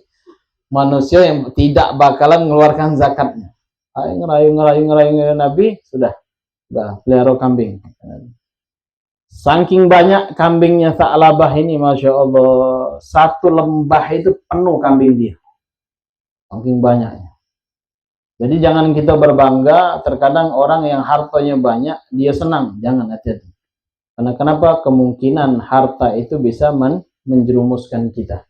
Speaker 1: manusia yang tidak bakalan mengeluarkan zakatnya. Ngerayu Nabi, sudah pelihara kambing. Saking banyak kambingnya Ta'labah ini, Masya Allah, satu lembah itu penuh kambing dia. Saking banyaknya. Jadi jangan kita berbangga. Terkadang orang yang hartanya banyak dia senang, jangan, hati-hati. Karena kenapa? Kemungkinan harta itu bisa menjerumuskan kita.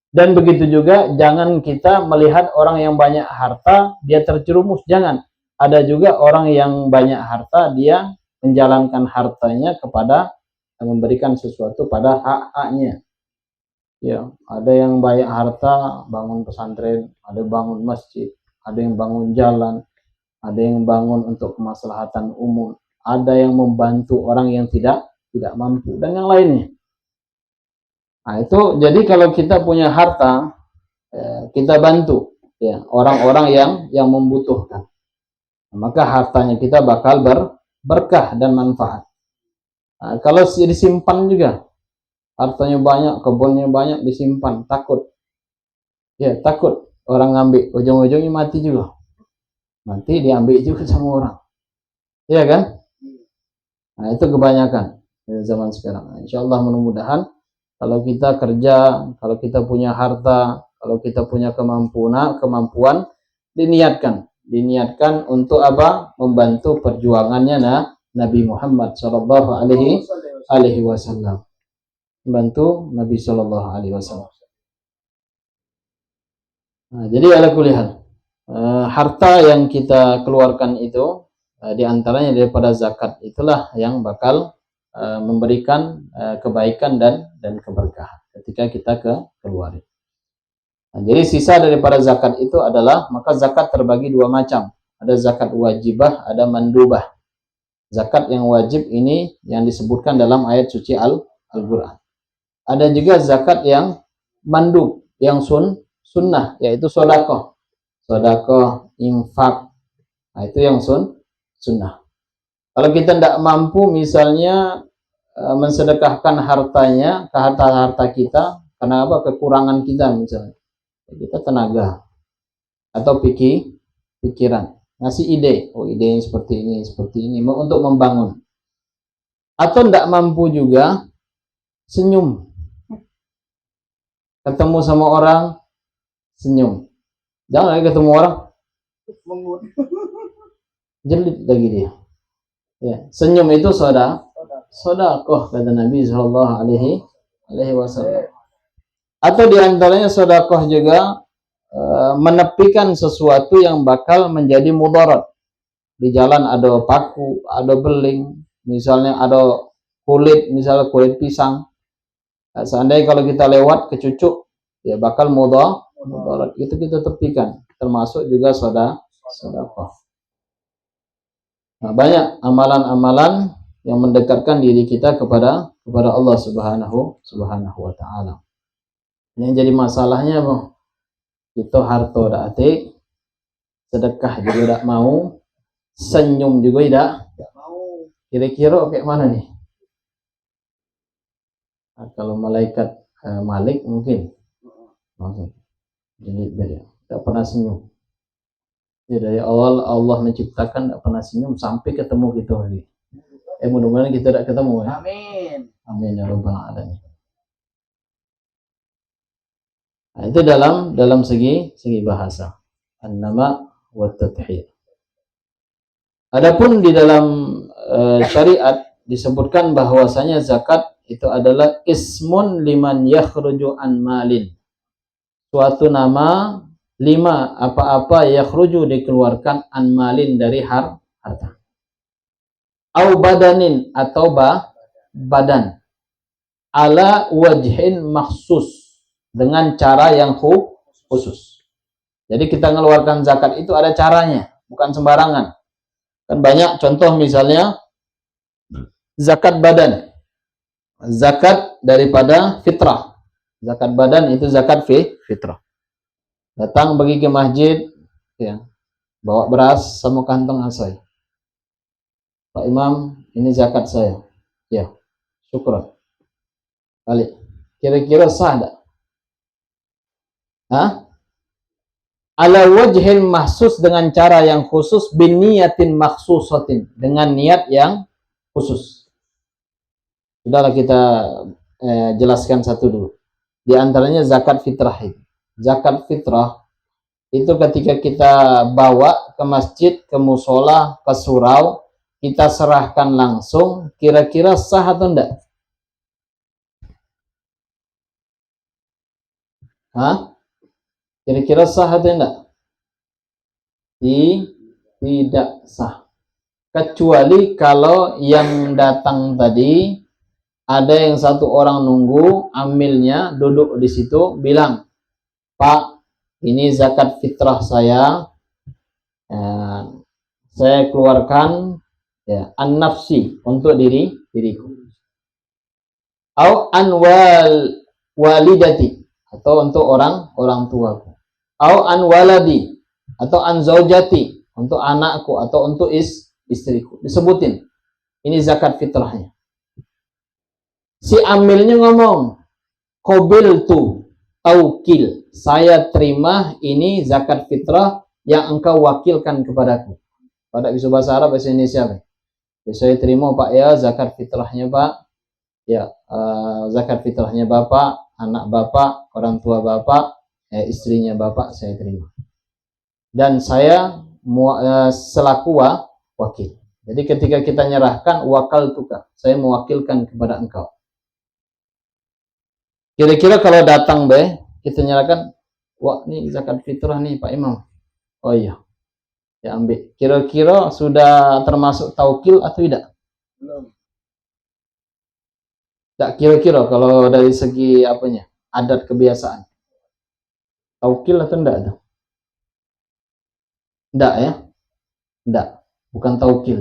Speaker 1: Dan begitu juga jangan kita melihat orang yang banyak harta dia terjerumus, jangan. Ada juga orang yang banyak harta dia menjalankan hartanya kepada memberikan sesuatu pada hak-haknya. Ya, ada yang banyak harta bangun pesantren, ada bangun masjid, ada yang bangun jalan, ada yang bangun untuk kemaslahatan umum, ada yang membantu orang yang tidak mampu dan yang lainnya. Nah, itu jadi kalau kita punya harta, kita bantu ya orang-orang yang membutuhkan. Maka hartanya kita bakal berkah dan manfaat. Nah, kalau disimpan juga, hartanya banyak, kebunnya banyak, disimpan, takut orang ngambil, ujung-ujungnya mati juga, diambil juga sama orang, iya kan? Nah, itu kebanyakan zaman sekarang. Nah, insya Allah mudah-mudahan kalau kita kerja, kalau kita punya harta, kalau kita punya kemampuan, diniatkan untuk apa? Membantu perjuangannya Nabi Muhammad Shallallahu Alaihi Wasallam, membantu Nabi Shallallahu Alaihi Wasallam. Nah, jadi ala kulihat, harta yang kita keluarkan itu diantaranya daripada zakat, itulah yang bakal memberikan kebaikan dan keberkahan ketika kita keluarin. Nah, jadi sisa daripada zakat itu adalah, maka zakat terbagi dua macam. Ada zakat wajibah, ada mandubah. Zakat yang wajib ini yang disebutkan dalam ayat suci Al-Quran. Ada juga zakat yang mandub, yang sunnah, yaitu sodakoh, infak. Nah, itu yang sunnah. Kalau kita tidak mampu misalnya mensedekahkan hartanya ke harta kita, karena apa? Kekurangan kita misalnya, kita tenaga atau pikiran, ngasih ide, idenya seperti ini untuk membangun. Atau tidak mampu juga, senyum, ketemu sama orang senyum, jangan lagi ketemu orang jelit lagi dia. Ya, senyum itu sodakoh kata Nabi Shallallahu Alaihi Wasallam. Atau diantaranya sodakoh juga menepikan sesuatu yang bakal menjadi mudarat. Di jalan ada paku, ada beling, misalnya ada kulit, misalnya kulit pisang. Nah, seandainya kalau kita lewat kecucuk, ya bakal mudarat. Itu kita tepikan, termasuk juga sodakoh. Nah, banyak amalan-amalan yang mendekatkan diri kita kepada Allah Subhanahu wa Ta'ala. Yang jadi masalahnya, itu harta dati, sedekah juga tidak mau, senyum juga tidak mau. Kira-kira kayak mana nih? Nah, kalau malaikat Malik mungkin jadi tidak pernah senyum. Ya, dari awal Allah menciptakan tidak pernah senyum sampai ketemu gitu lagi. Mudah-mudahan kita tidak ketemu ya. Amin ya rabbal alamin. Nah, itu dalam segi bahasa, an-nama wa tadhiyah. Adapun di dalam syariat disebutkan bahwasanya zakat itu adalah ismun liman yakhruju an malin, suatu nama lima apa-apa yakhruju dikeluarkan an malin dari harta, au badanin atau badan, ala wajhin maksus, dengan cara yang khusus. Jadi kita mengeluarkan zakat itu ada caranya, bukan sembarangan. Kan banyak contoh, misalnya zakat badan, zakat daripada fitrah. Zakat badan itu zakat fitrah. Datang pergi ke masjid, ya, bawa beras sama kantong asai. Pak Imam, ini zakat saya. Ya, syukur. Balik. Kira-kira sah tak? Ala wajhil mahsus, dengan cara yang khusus, biniyatin maksusatin, dengan niat yang khusus. Sudahlah kita jelaskan satu dulu. Di antaranya zakat fitrah itu. Zakat fitrah itu ketika kita bawa ke masjid, ke musola, ke surau, kita serahkan langsung, kira-kira sah atau enggak? Kira-kira sah atau enggak? Tidak sah. Kecuali kalau yang datang tadi ada yang satu orang nunggu, amilnya duduk di situ, bilang, Pak, ini zakat fitrah saya, saya keluarkan ya, an-nafsi untuk diriku. Au anwal walidati, atau untuk orang tuaku. Au an waladi, atau an zaujati, untuk anakku atau untuk istriku. Disebutin. Ini zakat fitrahnya. Si amilnya ngomong, qabiltu taukil, saya terima ini zakat fitrah yang engkau wakilkan kepadaku. Pada bisa bahasa Arab, bahasa Indonesia. Ya, saya terima Pak ya zakat fitrahnya Pak. Ya, zakat fitrahnya Bapak, anak Bapak, orang tua Bapak, istrinya Bapak saya terima. Dan saya selaku wakil. Jadi ketika kita nyerahkan wakal tukar, saya mewakilkan kepada engkau. Kira-kira kalau datang kita nyerahkan, wah ini zakat fitrah nih Pak Imam. Oh iya, ya ambil. Kira-kira sudah termasuk taukil atau tidak? Belum. Tak kira-kira kalau dari segi apanya, adat kebiasaan. Taukil atau enggak tuh? Enggak ya? Enggak, bukan taukil.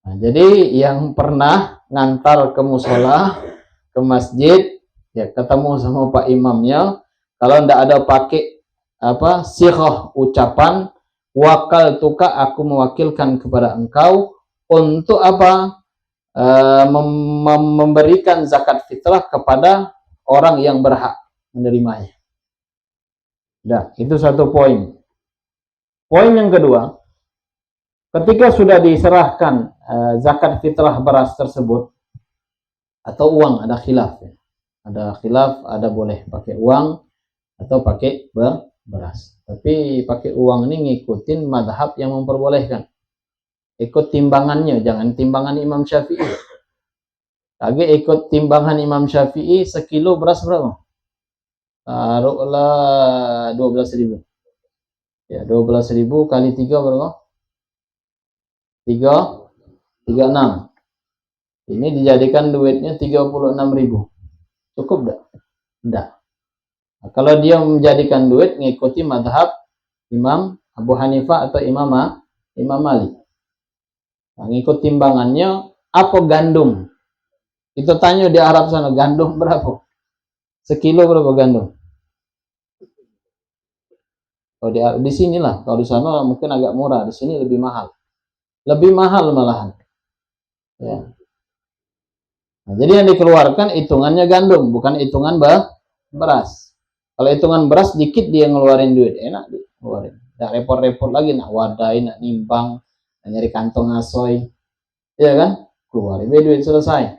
Speaker 1: Nah, jadi yang pernah ngantar ke musola, ke masjid, ya ketemu sama Pak Imamnya, kalau enggak ada pakai sighah ucapan wakal tuka, aku mewakilkan kepada engkau untuk memberikan zakat fitrah kepada orang yang berhak menerimanya. Nah, itu satu poin. Poin yang kedua, ketika sudah diserahkan zakat fitrah beras tersebut atau uang, ada khilaf ya. Ada khilaf, ada boleh pakai uang atau pakai beras. Tapi pakai uang ini ngikutin madhab yang memperbolehkan. Ikut timbangannya, jangan timbangan Imam Syafi'i. Lagi ikut timbangan Imam Syafi'i, sekilo beras berapa? Taruhlah 12.000. Ya, 12.000 kali 3 berapa? 36. Ini dijadikan duitnya 36.000. Cukup enggak? Enggak. Nah, kalau dia menjadikan duit ngikuti madhab Imam Abu Hanifah atau Imam Malik. Nah, ngikut timbangannya apa gandum? Itu tanya di Arab sana, gandum berapa? Sekilo berapa gandum? Kalau di sinilah, kalau di sana mungkin agak murah, di sini lebih mahal. Lebih mahal malahan. Ya. Nah, jadi yang dikeluarkan hitungannya gandum, bukan hitungan beras. Kalau hitungan beras dikit dia ngeluarin duit, enak dia ngeluarin. Nggak repot-repot lagi nak wadai, nak nimbang, nak nyari kantong asoy. Iya kan? Keluarin duit selesai.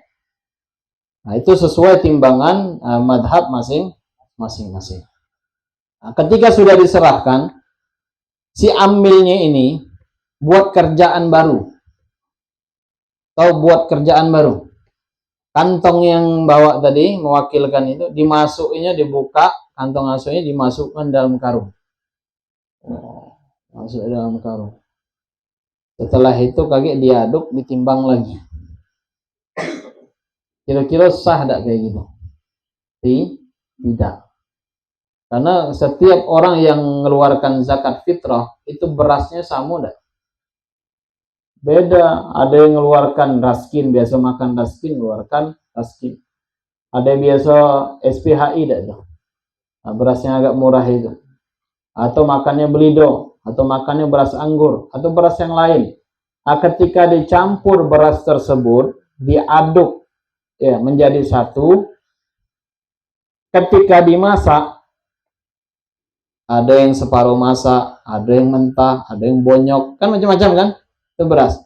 Speaker 1: Nah, itu sesuai timbangan madhab masing-masing. Nah, ketika sudah diserahkan, si amilnya ini buat kerjaan baru. Tahu buat kerjaan baru. Kantong yang bawa tadi, mewakilkan itu, dimasukinnya, dibuka, kantong asuhnya dimasukkan dalam karung. Masuk dalam karung. Setelah itu kaget diaduk, ditimbang lagi. Kira-kira sah tak kayak gitu? Tidak. Karena setiap orang yang mengeluarkan zakat fitrah itu berasnya sama enggak? Beda. Ada yang mengeluarkan raskin, biasa makan raskin, mengeluarkan raskin. Ada yang biasa SPHI enggak tuh? Nah, berasnya agak murah itu. Atau makannya belido, atau makannya beras anggur, atau beras yang lain. Nah, ketika dicampur beras tersebut, diaduk ya menjadi satu. Ketika dimasak, ada yang separuh masak, ada yang mentah, ada yang bonyok, kan macam-macam kan? Itu beras.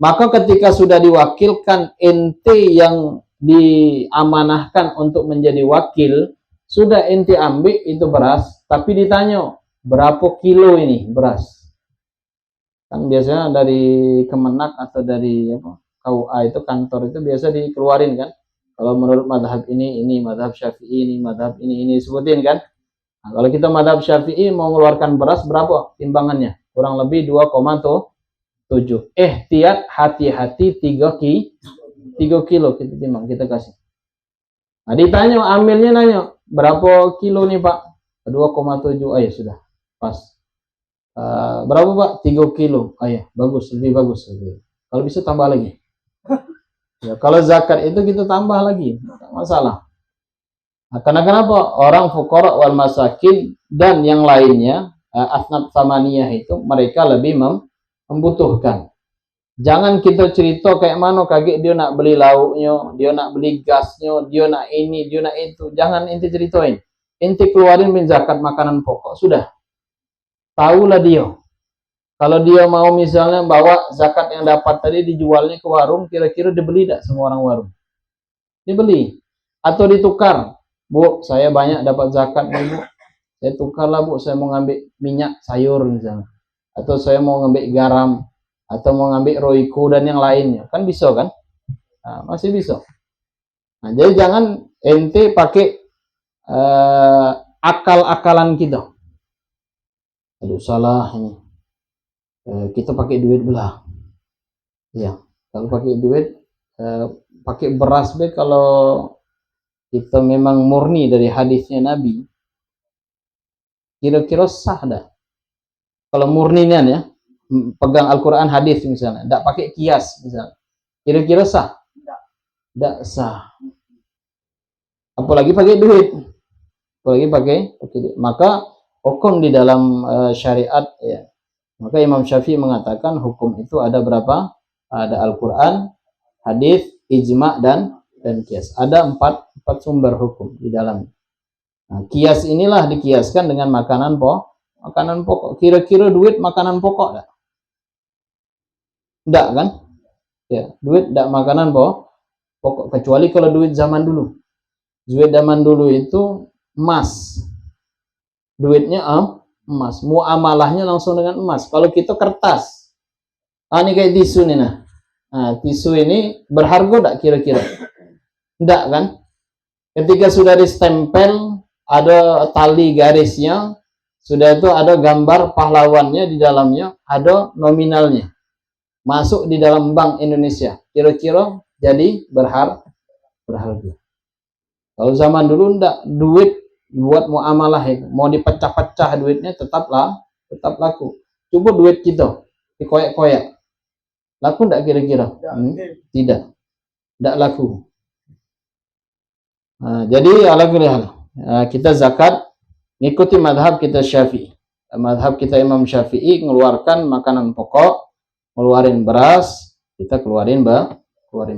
Speaker 1: Maka ketika sudah diwakilkan ente yang diamanahkan untuk menjadi wakil, sudah ente ambil itu beras, tapi ditanya berapa kilo ini beras? Kan biasanya dari Kemenak atau dari KUA itu, kantor itu biasa dikeluarin kan? Kalau menurut madhab ini madhab Syafi'i, ini madhab ini sebutin kan? Nah, kalau kita madhab Syafi'i mau mengeluarkan beras berapa timbangannya? Kurang lebih 2,7. Ihtiyat hati-hati 3 3 kilo kita timbang, kita kasih. Nah, ditanya amilnya nanya, berapa kilo nih Pak? 2,7. Ayo sudah, pas. Berapa Pak? 3 kilo. Ayo, bagus, lebih bagus. Kalau bisa tambah lagi. Ya, kalau zakat itu kita tambah lagi, tidak masalah. Nah, karena kenapa? Orang fuqara wal masakin dan yang lainnya, asnaf samaniyah itu, mereka lebih membutuhkan. Jangan kita cerita kayak mana kaget dia nak beli lauknya, dia nak beli gasnya, dia nak ini, dia nak itu. Jangan inti ceritain. Inti keluarin min zakat makanan pokok. Sudah. Tahulah dia. Kalau dia mau misalnya bawa zakat yang dapat tadi dijualnya ke warung, kira-kira dibeli tidak semua orang warung? Dibeli. Atau ditukar. Bu, saya banyak dapat zakat nih Bu. Saya tukarlah Bu, saya mau ngambil minyak sayur misalnya. Atau saya mau ngambil garam. Atau mau ngambil roiko dan yang lainnya. Kan bisa kan? Nah, masih bisa. Nah, jadi jangan ente pakai akal-akalan kita. Aduh salah ini. Kita pakai duit belah. Ya, kalau pakai duit, pakai beras be kalau kita memang murni dari hadisnya Nabi, kira-kira sah dah. Kalau murninya ya, pegang Al-Quran hadis misalnya, tidak pakai kias misalnya, kira-kira sah? Tidak sah. Apalagi pakai duit. Apalagi pakai duit. Maka hukum di dalam syariat ya. Maka Imam Syafi'i mengatakan hukum itu ada berapa? Ada Al-Quran, hadis, ijma dan kias. Ada empat sumber hukum di dalam. Nah, kias inilah dikiaskan dengan makanan pokok. Kira-kira duit makanan pokok enggak? Enggak kan? Ya, duit enggak makanan pokok kecuali kalau duit zaman dulu. Duit zaman dulu itu emas. Duitnya emas, muamalahnya langsung dengan emas. Kalau kita kertas, ini kayak tisu nih nah tisu ini berharga enggak kira-kira? Enggak kan? Ketika sudah distempel, ada tali garisnya, sudah itu ada gambar pahlawannya di dalamnya, ada nominalnya, masuk di dalam Bank Indonesia, kira-kira jadi berharga. Kalau zaman dulu enggak, duit buat muamalah itu, mau dipecah-pecah duitnya tetap laku. Coba duit kita dikoyak-koyak, laku enggak kira-kira? Tidak laku. Nah, jadi alhamdulillah kita zakat ngikuti madhab kita Syafi'i. Madhab kita Imam Syafi'i mengeluarkan makanan pokok, ngeluarin beras, kita keluarin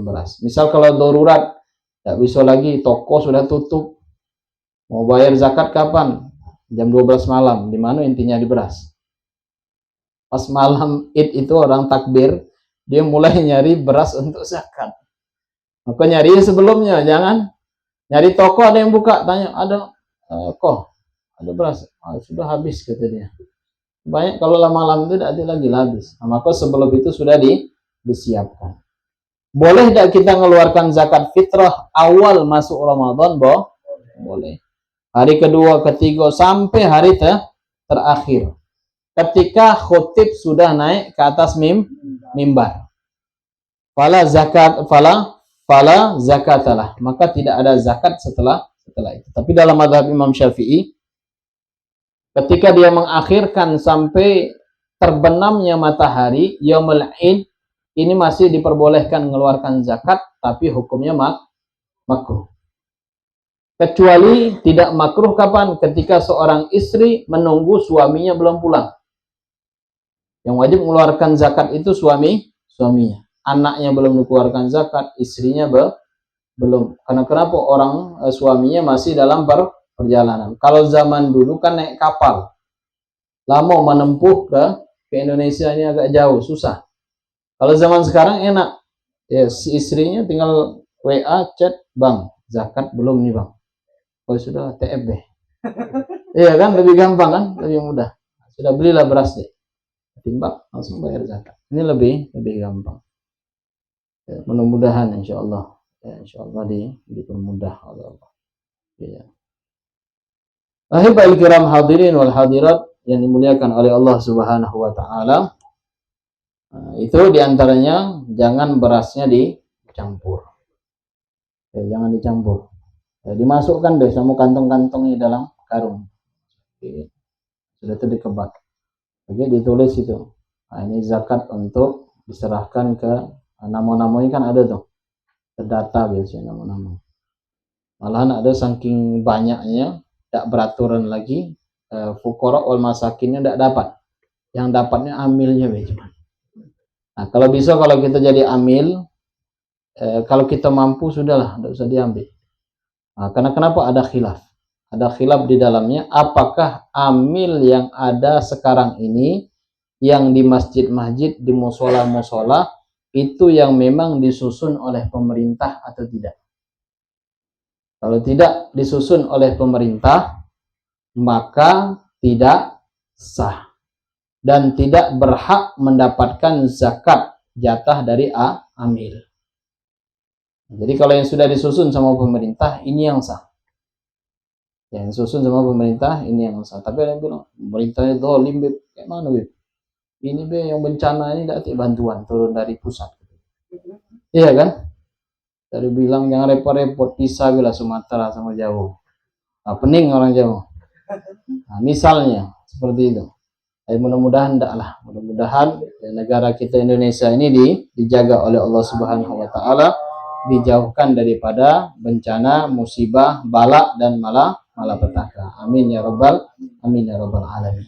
Speaker 1: beras. Misal kalau darurat, tidak bisa lagi, toko sudah tutup, mau bayar zakat kapan? Jam 12 malam. Di mana intinya di beras. Pas malam Id itu orang takbir, dia mulai nyari beras untuk zakat. Maka nyari sebelumnya, jangan nyari toko ada yang buka, tanya ada kok ada beras, sudah habis kata dia. Banyak kalau malam itu tidak ada lagi habis. Nah, maka sebelum itu sudah disiapkan. Boleh tidak kita mengeluarkan zakat fitrah awal masuk Ramadan? Boleh. Hari kedua, ketiga, sampai hari terakhir. Ketika khutib sudah naik ke atas mimbar. Fala zakatalah. Maka tidak ada zakat setelah itu. Tapi dalam mazhab Imam Syafi'i, ketika dia mengakhirkan sampai terbenamnya matahari, yaumul Id, ini masih diperbolehkan mengeluarkan zakat, tapi hukumnya makruh. Kecuali tidak makruh kapan? Ketika seorang istri menunggu suaminya belum pulang. Yang wajib mengeluarkan zakat itu suaminya. Anaknya belum dikeluarkan zakat, istrinya belum. Karena kenapa? Orang suaminya masih dalam perjalanan. Kalau zaman dulu kan naik kapal. Lama menempuh ke Indonesia ini agak jauh, susah. Kalau zaman sekarang enak. Ya, si istrinya tinggal WA, chat, Bang, zakat belum nih Bang. Oh sudah TFB. Iya kan, lebih gampang kan, lebih mudah. Sudah belilah beras deh. Timbang langsung bayar zakat. Ini lebih gampang. Ya, mudah-mudahan insyaallah. Ya, insyaallah dipermudah oleh Allah. Ya. Ahibal kiram hadirin wal hadirat yang dimuliakan oleh Allah Subhanahu wa taala. Itu diantaranya jangan berasnya dicampur. Ya, jangan dicampur. Ya, dimasukkan deh sama kantong-kantongnya dalam karung. Oke. Sudah itu dikebat. Oke, ditulis itu. Nah, ini zakat untuk diserahkan ke nama-namanya kan ada tuh. Terdata biasanya nama-nama. Malahan ada saking banyaknya, tidak beraturan lagi. Fuqara wal masakinnya tidak dapat. Yang dapatnya amilnya cuma. Nah, kalau bisa kalau kita jadi amil, kalau kita mampu sudahlah, tidak usah diambil. Nah, karena kenapa ada khilaf? Ada khilaf di dalamnya. Apakah amil yang ada sekarang ini, yang di masjid-masjid, di musola-musola, itu yang memang disusun oleh pemerintah atau tidak? Kalau tidak disusun oleh pemerintah, maka tidak sah dan tidak berhak mendapatkan zakat jatah dari amil. Jadi kalau yang sudah disusun sama pemerintah, ini yang sah. Yang disusun sama pemerintah, ini yang sah. Tapi ada yang bilang, pemerintahnya zalim, Beb. Kayak mana, Beb? Ini, Beb, yang bencana ini dapat bantuan turun dari pusat. Iya kan? Tadi bilang jangan repot-repot, pisah bila Sumatera sama Jawa. Nah, pening orang Jawa. Nah, misalnya seperti itu. Tapi mudah-mudahan enggak lah. Mudah-mudahan negara kita Indonesia ini dijaga oleh Allah Subhanahu wa taala, dijauhkan daripada bencana, musibah, bala dan malapetaka. Amin ya rabbal alamin.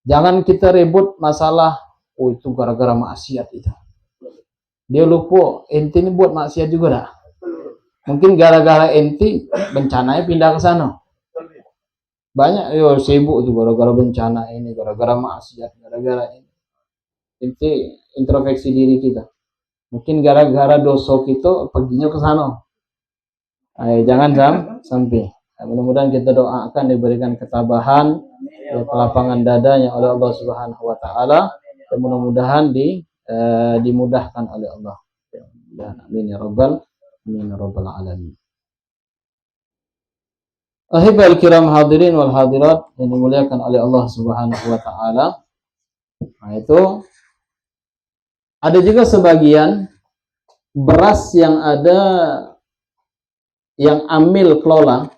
Speaker 1: Jangan kita ribut masalah itu gara-gara maksiat itu. Dia lupa ente ini buat maksiat juga dah. Mungkin gara-gara ente bencananya pindah ke sana. Banyak sibuk tuh gara-gara bencana ini, gara-gara maksiat, gara-gara ini. Ente introspeksi diri kita. Mungkin gara-gara dosa kita perginya ke sana. Jangan sampai. Mudah-mudahan kita doakan diberikan ketabahan, kelapangan dadanya oleh Allah Subhanahu wa taala, dan mudah-mudahan dimudahkan oleh Allah. Amin ya rabbal alamin. Ahibal kiram hadirin wal hadirat yang dimuliakan oleh Allah Subhanahu wa taala. Nah, itu ada juga sebagian beras yang ada yang amil kelola,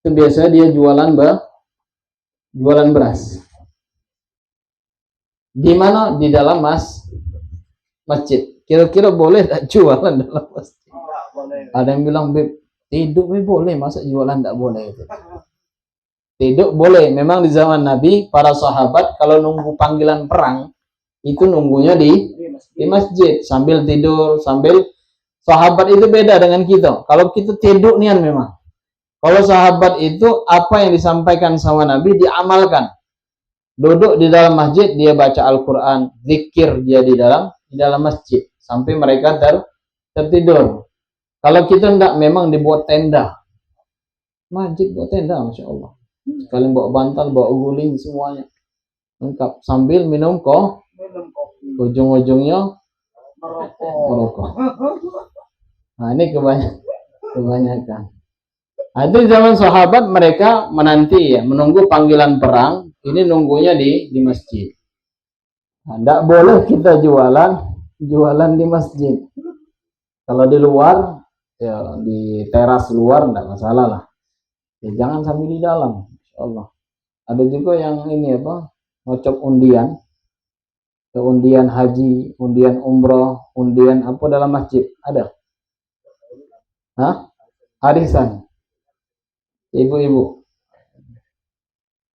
Speaker 1: itu biasanya dia jualan beras. Di mana? Di dalam masjid. Kira-kira boleh tak jualan dalam masjid? Ada yang bilang, Beb, tidur boleh, masa jualan tak boleh? Tidur boleh. Memang di zaman Nabi, para sahabat kalau nunggu panggilan perang, itu nunggunya di masjid. Sambil tidur, sahabat itu beda dengan kita. Kalau kita tidur nian memang. Kalau sahabat itu, apa yang disampaikan sama Nabi, diamalkan. Duduk di dalam masjid, dia baca Al-Quran, zikir dia di dalam masjid. Sampai mereka tertidur. Kalau kita enggak, memang dibuat tenda. Masjid buat tenda, Masya Allah. Sekalian bawa bantal, bawa guling, semuanya. Lengkap. Sambil minum ujung-ujungnya merokok. Nah, ini kebanyakan. Nah, itu zaman sahabat mereka menanti menunggu panggilan perang. Ini nunggunya di masjid. Nah, tidak boleh kita jualan di masjid. Kalau di luar, ya di teras luar tidak masalah lah. Ya, jangan sambil di dalam, Insya Allah. Ada juga yang ini ngocok undian, undian haji, undian umroh, undian apa dalam masjid ada? Arisan, ibu-ibu.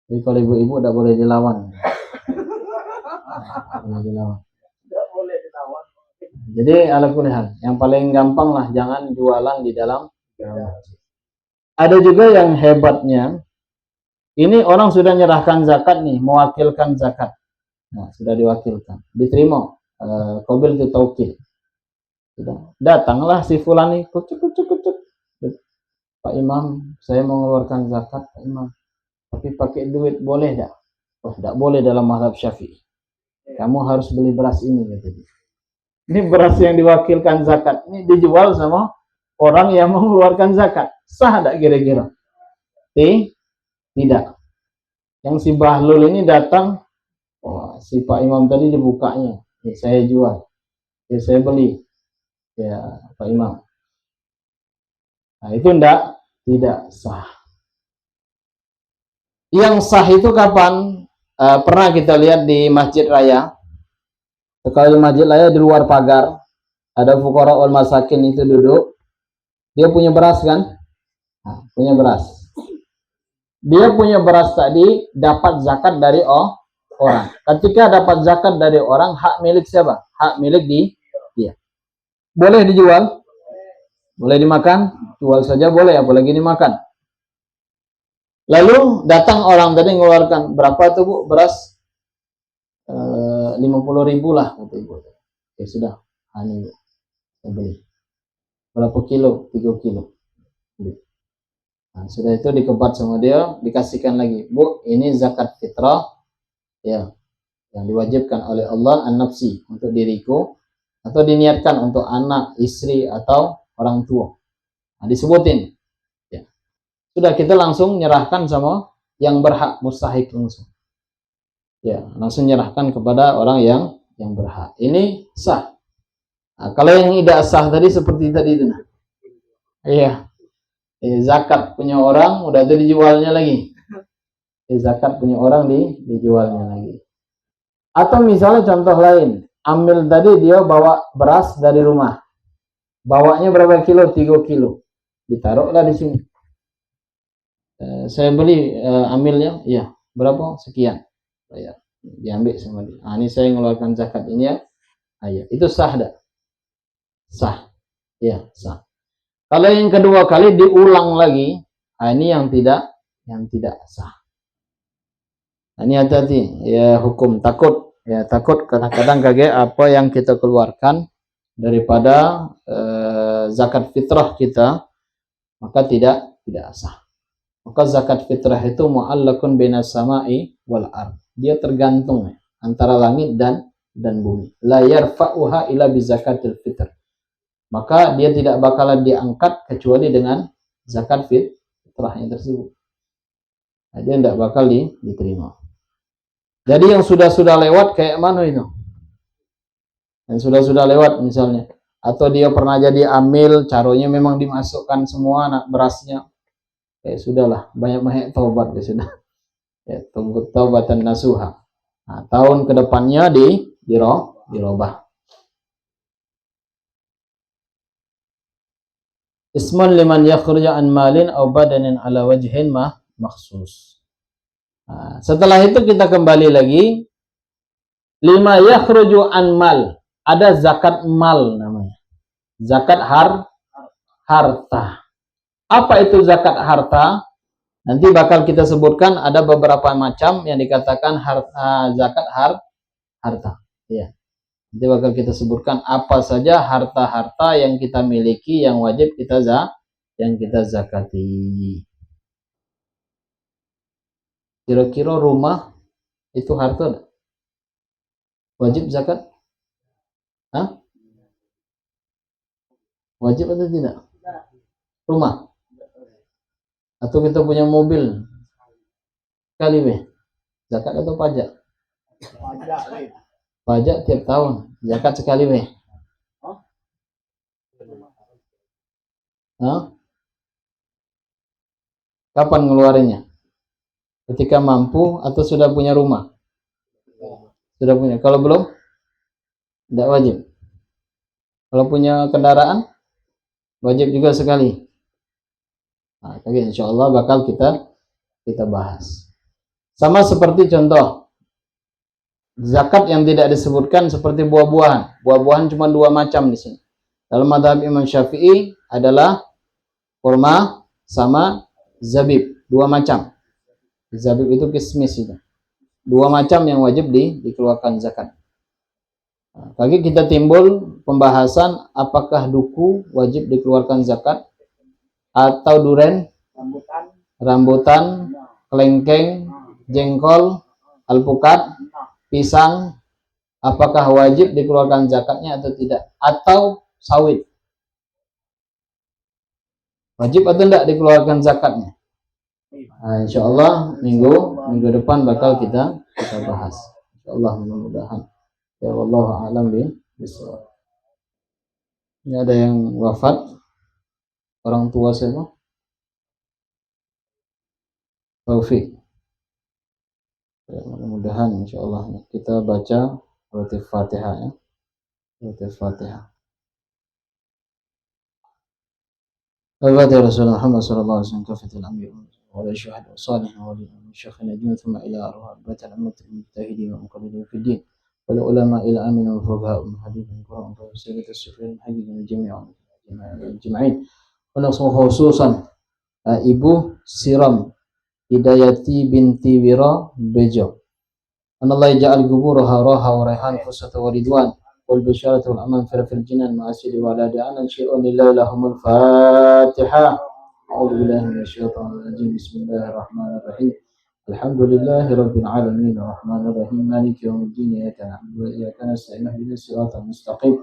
Speaker 1: Jadi kalau ibu-ibu tidak boleh dilawan. Jadi ala kulihan, yang paling gampang lah jangan jualan di dalam masjid. Ada juga yang hebatnya, ini orang sudah nyerahkan zakat nih, mewakilkan zakat. Nah, sudah diwakilkan, diterima. Qabil itu taukil. Datanglah si fulan nih, kucuk. Pak Imam, saya mau mengeluarkan zakat, Pak Imam. Tapi pakai duit boleh tidak? Oh, tidak boleh dalam mazhab Syafi'i. Kamu harus beli beras ini, gitu. Ini beras yang diwakilkan zakat, ini dijual sama orang yang mengeluarkan zakat. Sah tidak kira-kira? Tidak. Yang si Bahlul ini datang, si Pak Imam tadi dibukanya, saya jual, saya beli, ya Pak Imam. Nah, itu tidak sah. Yang sah itu kapan? Pernah kita lihat di masjid raya. Kalau di masjid raya di luar pagar ada fuqaraul masakin itu duduk. Dia punya beras kan? Nah, punya beras. Dia punya beras tadi dapat zakat dari orang. Ketika dapat zakat dari orang, hak milik siapa? Hak milik dia. Boleh dijual? Boleh dimakan? Jual saja boleh, apalagi dimakan. Lalu datang orang tadi mengeluarkan berapa tuh Bu beras? 50.000 lah kata ibu. Ya sudah, ini saya beli. Berapa kilo? 3 kilo. Beli. Nah, sudah itu dikebat sama dia, dikasihkan lagi. Bu, ini zakat fitrah ya, yang diwajibkan oleh Allah an-nafsi untuk diriku atau diniatkan untuk anak, istri atau orang tua. Nah, disebutin. Ya. Sudah kita langsung nyerahkan sama yang berhak, mustahik langsung. Ya, langsung nyerahkan kepada orang yang berhak. Ini sah. Nah, kalau yang tidak sah tadi seperti tadi itu. Nah. Iya. Zakat punya orang udah itu dijualnya lagi. Zakat punya orang dijualnya lagi. Atau misalnya contoh lain, ambil tadi dia bawa beras dari rumah. Bawanya berapa kilo? 3 kilo. Ditaruhlah di sini. Saya beli ambilnya, ya berapa? Sekian. Bayar. Diambil sama dia. Nah, ini saya mengeluarkan zakat ini ya. Nah, ya. Itu sah dah. Sah. Ya, sah. Kalau yang kedua kali diulang lagi, nah ini yang tidak sah. Nah, ini hati-hati ya, hukum takut ya, takut kadang-kadang kaget apa yang kita keluarkan daripada zakat fitrah kita, maka tidak sah. Maka zakat fitrah itu mu'allakun bainas sama'i wal ard. Dia tergantung antara langit dan bumi. La yarfa'uha illa bi zakatil fitr. Maka dia tidak bakalan diangkat kecuali dengan zakat fitrahnya tersebut. Nah, dia tidak bakal diterima. Jadi yang sudah lewat kayak mana itu? Yang sudah lewat misalnya. Atau dia pernah jadi amil, caranya memang dimasukkan semua anak berasnya. Sudahlah, banyak-banyak taubat ya sudah. Ya, tunggu taubatan nasuha. Nah, tahun kedepannya dirubah. Isman liman yakhruja an malin aw badanin ala wajhin makhsus. Nah, setelah itu kita kembali lagi lima yakhruju an mal. Ada zakat mal namanya. Zakat harta. Apa itu zakat harta? Nanti bakal kita sebutkan ada beberapa macam yang dikatakan zakat harta. Ya. Nanti bakal kita sebutkan apa saja harta-harta yang kita miliki yang wajib kita zakati. Kira-kira rumah itu harta wajib zakat? Hah? Wajib atau tidak? Rumah? Atau kita punya mobil? Kali weh. Zakat atau pajak? Pajak tiap tahun. Zakat sekali weh. Hah? Kapan ngeluarinnya? Ketika mampu atau sudah punya rumah? Sudah punya. Kalau belum? Tidak wajib. Kalau punya kendaraan? Wajib juga sekali. Nah, insya Allah bakal kita bahas. Sama seperti contoh zakat yang tidak disebutkan seperti buah-buahan. Buah-buahan cuma 2 macam di sini. Dalam mazhab Imam Syafi'i adalah kurma sama zabib, 2 macam. Zabib itu kismis itu. 2 macam yang wajib dikeluarkan zakat. Nah, lagi kita timbul pembahasan apakah duku wajib dikeluarkan zakat atau duren, rambutan, kelengkeng, jengkol, alpukat, pisang, apakah wajib dikeluarkan zakatnya atau tidak? Atau sawit, wajib atau tidak dikeluarkan zakatnya? Nah, insya Allah minggu depan bakal kita bahas. Insya Allah, mudah-mudahan. Ya wallahu a'lam bishawab. Ini ada yang wafat. orang tua saya Taufik. Ya, mudah-mudahan insyaallah kita baca surat Al-Fatihah ya. Surat Al-Fatihah. الفاتحة رسول محمد صلى الله عليه وسلم كافة الأنبياء وعلى الشهداء والصالحين والشيخ النجم ثم إلى أرواح بيت الأمة المجتهدين والمقلدين في الدين والعلماء إلى أمين والفقهاء والمحدثين والقراء والسيدة السفير الحج من الجميع الجمعين ونقصد خصوصا Ibu Siram Hidayati binti Wira Bejo. Anallah ja'al guburaha raha wa raihan fusata wa ridwan wal bisyaratu wal aman fil jinan ma'asiri wa la da'ana syai'un lillahi lahumul Fatihah. A'udzu billahi minasyaitonir rajim. Bismillahirrahmanirrahim. Alhamdulillahi rabbil alamin arrahmanir rahim maliki yaumiddin iyyaka na'budu wa iyyaka nasta'in ihdinas siratal mustaqim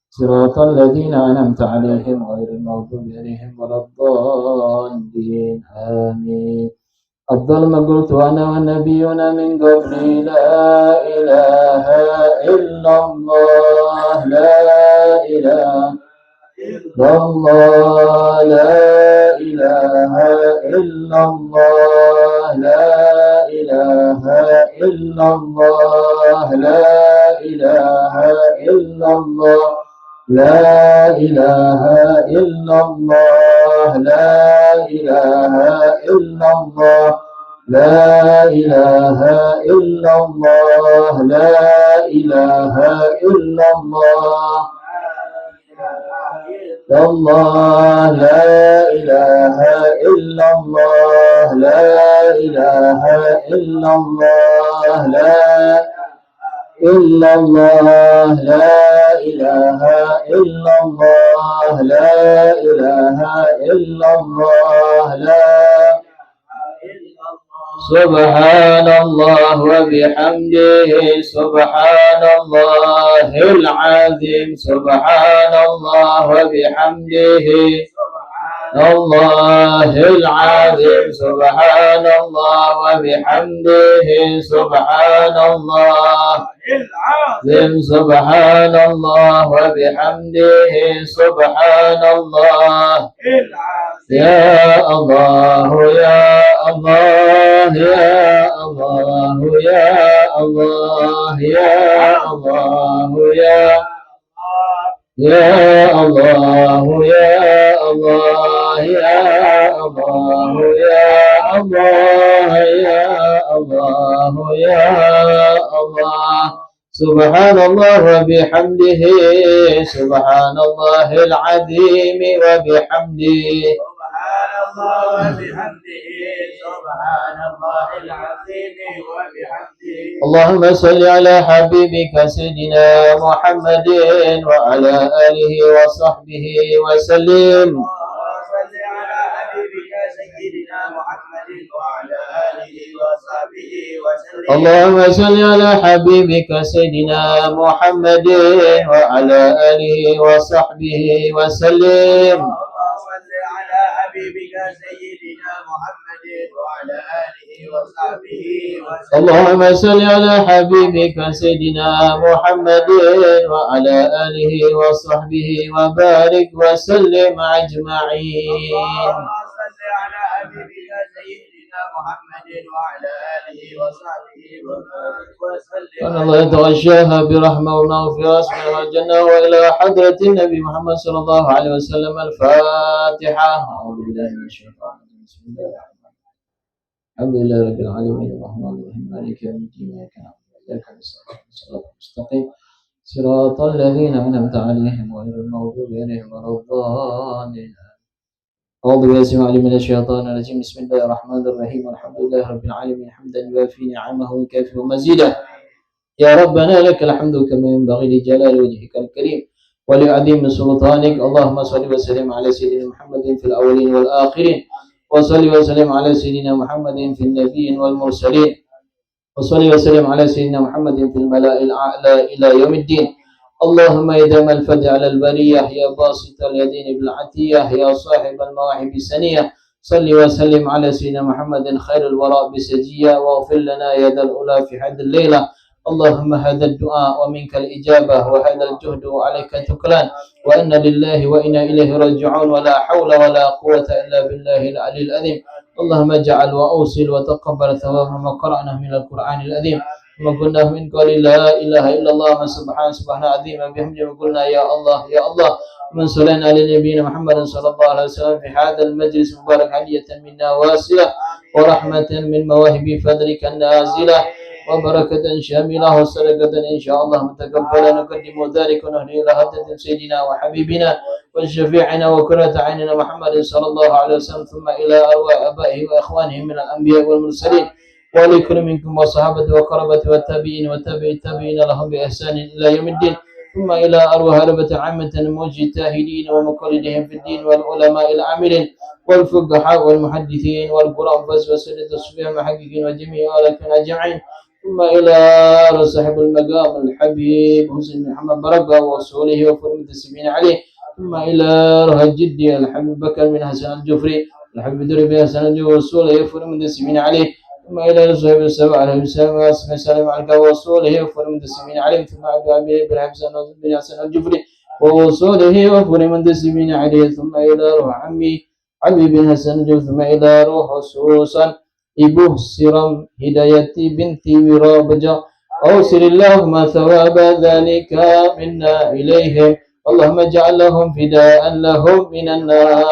Speaker 1: siratal ladzina an'amta 'alaihim ghairil maghdubi 'alaihim waladdallin. Amin. أفضل ما قلت أنا والنبيون من قبلي لا إله إلا الله لا إله إلا الله لا إله إلا الله لا إله إلا الله لا إله إلا الله لا إله إلا الله لا إله إلا الله لا إله إلا الله لا إله إلا الله الله لا إله إلا الله لا إله إلا الله لا إلا الله لا إله إلا الله لا إله إلا الله لا سبحان الله وبحمده سبحان الله العظيم سبحان الله وبحمده الله العظيم سبحان الله وبحمده سبحان الله العظيم سبحان الله وبحمده سبحان الله يا الله يا الله يا الله يا الله يا الله يا الله يا الله يا الله يا الله يا الله يا الله سبحان الله وبحمده سبحان الله العظيم وبحمده سبحان الله وبحمده سبحان الله العظيم وبحمده اللهم صل على حبيبك سيدنا محمد وعلى آله وصحبه وسلم اللهم صل على حبيبك سيدنا محمد وعلى آله وصحبه وسلم اللهم صل على حبيبك سيدنا محمد وعلى آله وصحبه وبارك وسلم أجمعين أن الله يتغشاها برحمة ومغفرة والجنة وإلى حضرة النبي محمد صلى الله عليه وسلم. الفاتحة. أعوذ بالله من الشيطان الرجيم. بسم الله الرحمن الرحيم. الحمد لله رب العالمين الرحمن الرحيم مالك يوم الدين إياك نعبد وإياك نستعين صراط المستقيم صراط الذين أنعمت عليهم غير المغضوب عليهم ولا الضالين. أعوذ بالله من الشيطان الرجيم. بسم الله الرحمن الرحيم. الحمد لله رب العالمين حمدا يوافي نعمه ويكافئ مزيدا. يا ربنا لك الحمد كما ينبغي لجلال وجهك الكريم ولعظيم سلطانك. اللهم صل وسلم على سيدنا محمد في الأولين والآخرين وصل وسلم على سيدنا محمد في النبيين والمرسلين وصل وسلم على سيدنا محمد في الملأ الأعلى إلى يوم الدين. اللهم إذا ما الفضل على البرية يا باسط اليدين بالعطية يا صاحب المواهب السنية صل وسلم على سيدنا محمد خير الوراء بسجية واغفر لنا يا ذا الأولى في حد الليلة اللهم هذا الدعاء ومنك الإجابة وهذا الجهد وعليك التكلان وإنا لله وإنا إليه راجعون ولا حول ولا قوة إلا بالله العلي العظيم. اللهم اجعل وأوصل وتقبل ثواب ما قرأناه من القرآن العظيم ثم قلنا من قول لا إله إلا الله سبحان عظيم بحمده وقلنا يا الله يا الله من صلينا على نبينا محمد صلى الله عليه وسلم في هذا المجلس المبارك هدية منا واسلة ورحمة من مواهب فضلك النازلة وبركة شاملة وصدقة إن شاء الله متقبلة نقدم ذلك ونهدي إلى حضرة سيدنا وحبيبنا وشفيعنا وقرة عيننا محمد صلى الله عليه وسلم ثم إلى أرواح آبائه وإخوانه من الأنبياء والمرسلين ولكل منكم وصحابة وقربة والتابعين وتابعي التابعين لهم بإحسان إلى يوم الدين ثم إلى أرواح ربة عامة المجتهدين ومقلدهم في الدين والعلماء العاملين والفقهاء والمحدثين والقراء والسادة الصوفية المحققين وجميع أولئك أجمعين ثم إلى صاحب المقام الحبيب حسين محمد بركة وصوله وفر المتسمين عليه ثم إلى روح الجدي الحبيب بكر بن حسن الجفري الحبيب دري بن حسن الجفري وصوله وفر المتسمين عليه ثم إلى صاحب السبع عليه السلام واسم سالم عنك وصوله وفر المتسمين عليه ثم أبي بن حسن الجفري ووصوله وفر المتسمين عليه ثم إلى روح عمي علي بن حسن الجفري ثم إلى روح خصوصا Ibu Siram Hidayati binti Wirabja أوصل اللهم ثواب ذلك منا إليهم اللهم اجعل لهم فداء لهم من النار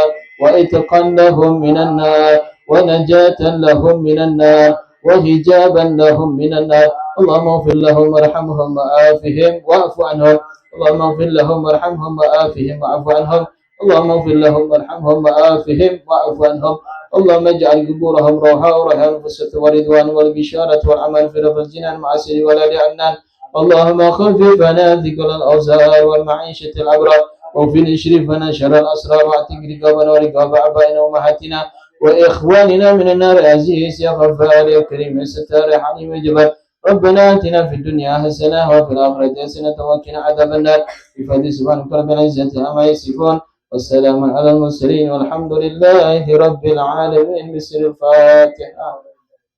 Speaker 1: وإتقا لهم من النار ونجاة لهم من النار وحجابا لهم من النار اللهم اغفر لهم وارحمهم وعافهم واعف عنهم اللهم اغفر لهم وارحمهم وعافهم واعف عنهم اللهم اغفر لهم وارحمهم وعافهم واعف عنهم اللهم اجعل قبورهم روحا وريحان وفسة ورضوان والبشارة والعمل في رفع الجنان مع سر ولد عدنان اللهم خفف لنا ثقل الأوزار والمعيشة الأبرار وفي اشرفنا شر الأسرار واعتق رقابنا ورقاب آبائنا وأمهاتنا وإخواننا من النار عزيز يا غفار يا كريم يا ستار يا حليم يا جبار ربنا آتنا في الدنيا حسنة وفي الآخرة حسنة وقنا عذاب النار بفضل سبحانك رب العزة عما يصفون والسلام على المرسلين والحمد لله رب العالمين بسر الفاتحة.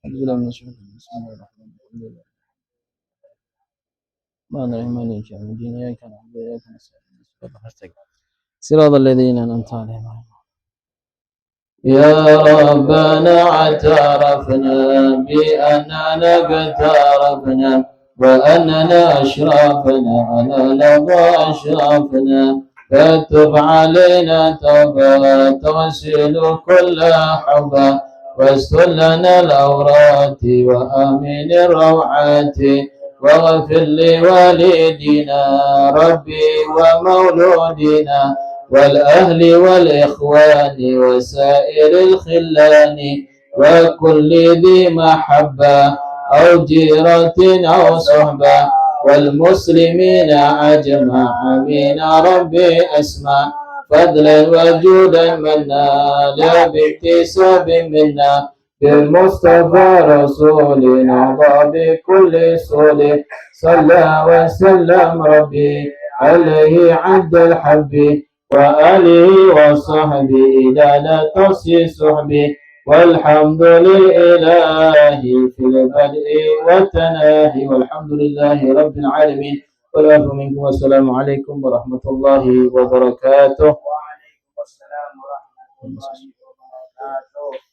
Speaker 1: بسم الله الرحمن الرحيم. ما نعم عليك يا الدين إياك نعبد وإياك نستعين صراط الذين أنعمت عليهم. يا ربنا اعترفنا بأننا اقترفنا وأننا أشرفنا على لظى أشرفنا فتب علينا توبة تغسل كل حبة واستر لنا العورات وآمن الروعات واغفر لوالدينا ربي ومولودنا والأهل والإخوان وسائر الخلان وكل ذي محبة أو جيرة أو صحبة والمسلمين أجمعين ربي أسمع فضلا وجودا منا لا باكتساب منا بالمصطفى رسولنا بكل سول صلى وسلم ربي عليه عبد الحب وآله وصحبه إلى لا تحصي صحبه والحمد لله في البدء والتناهي والحمد لله رب العالمين والعفو منكم والسلام عليكم ورحمة الله وبركاته. وعليكم السلام ورحمة الله وبركاته.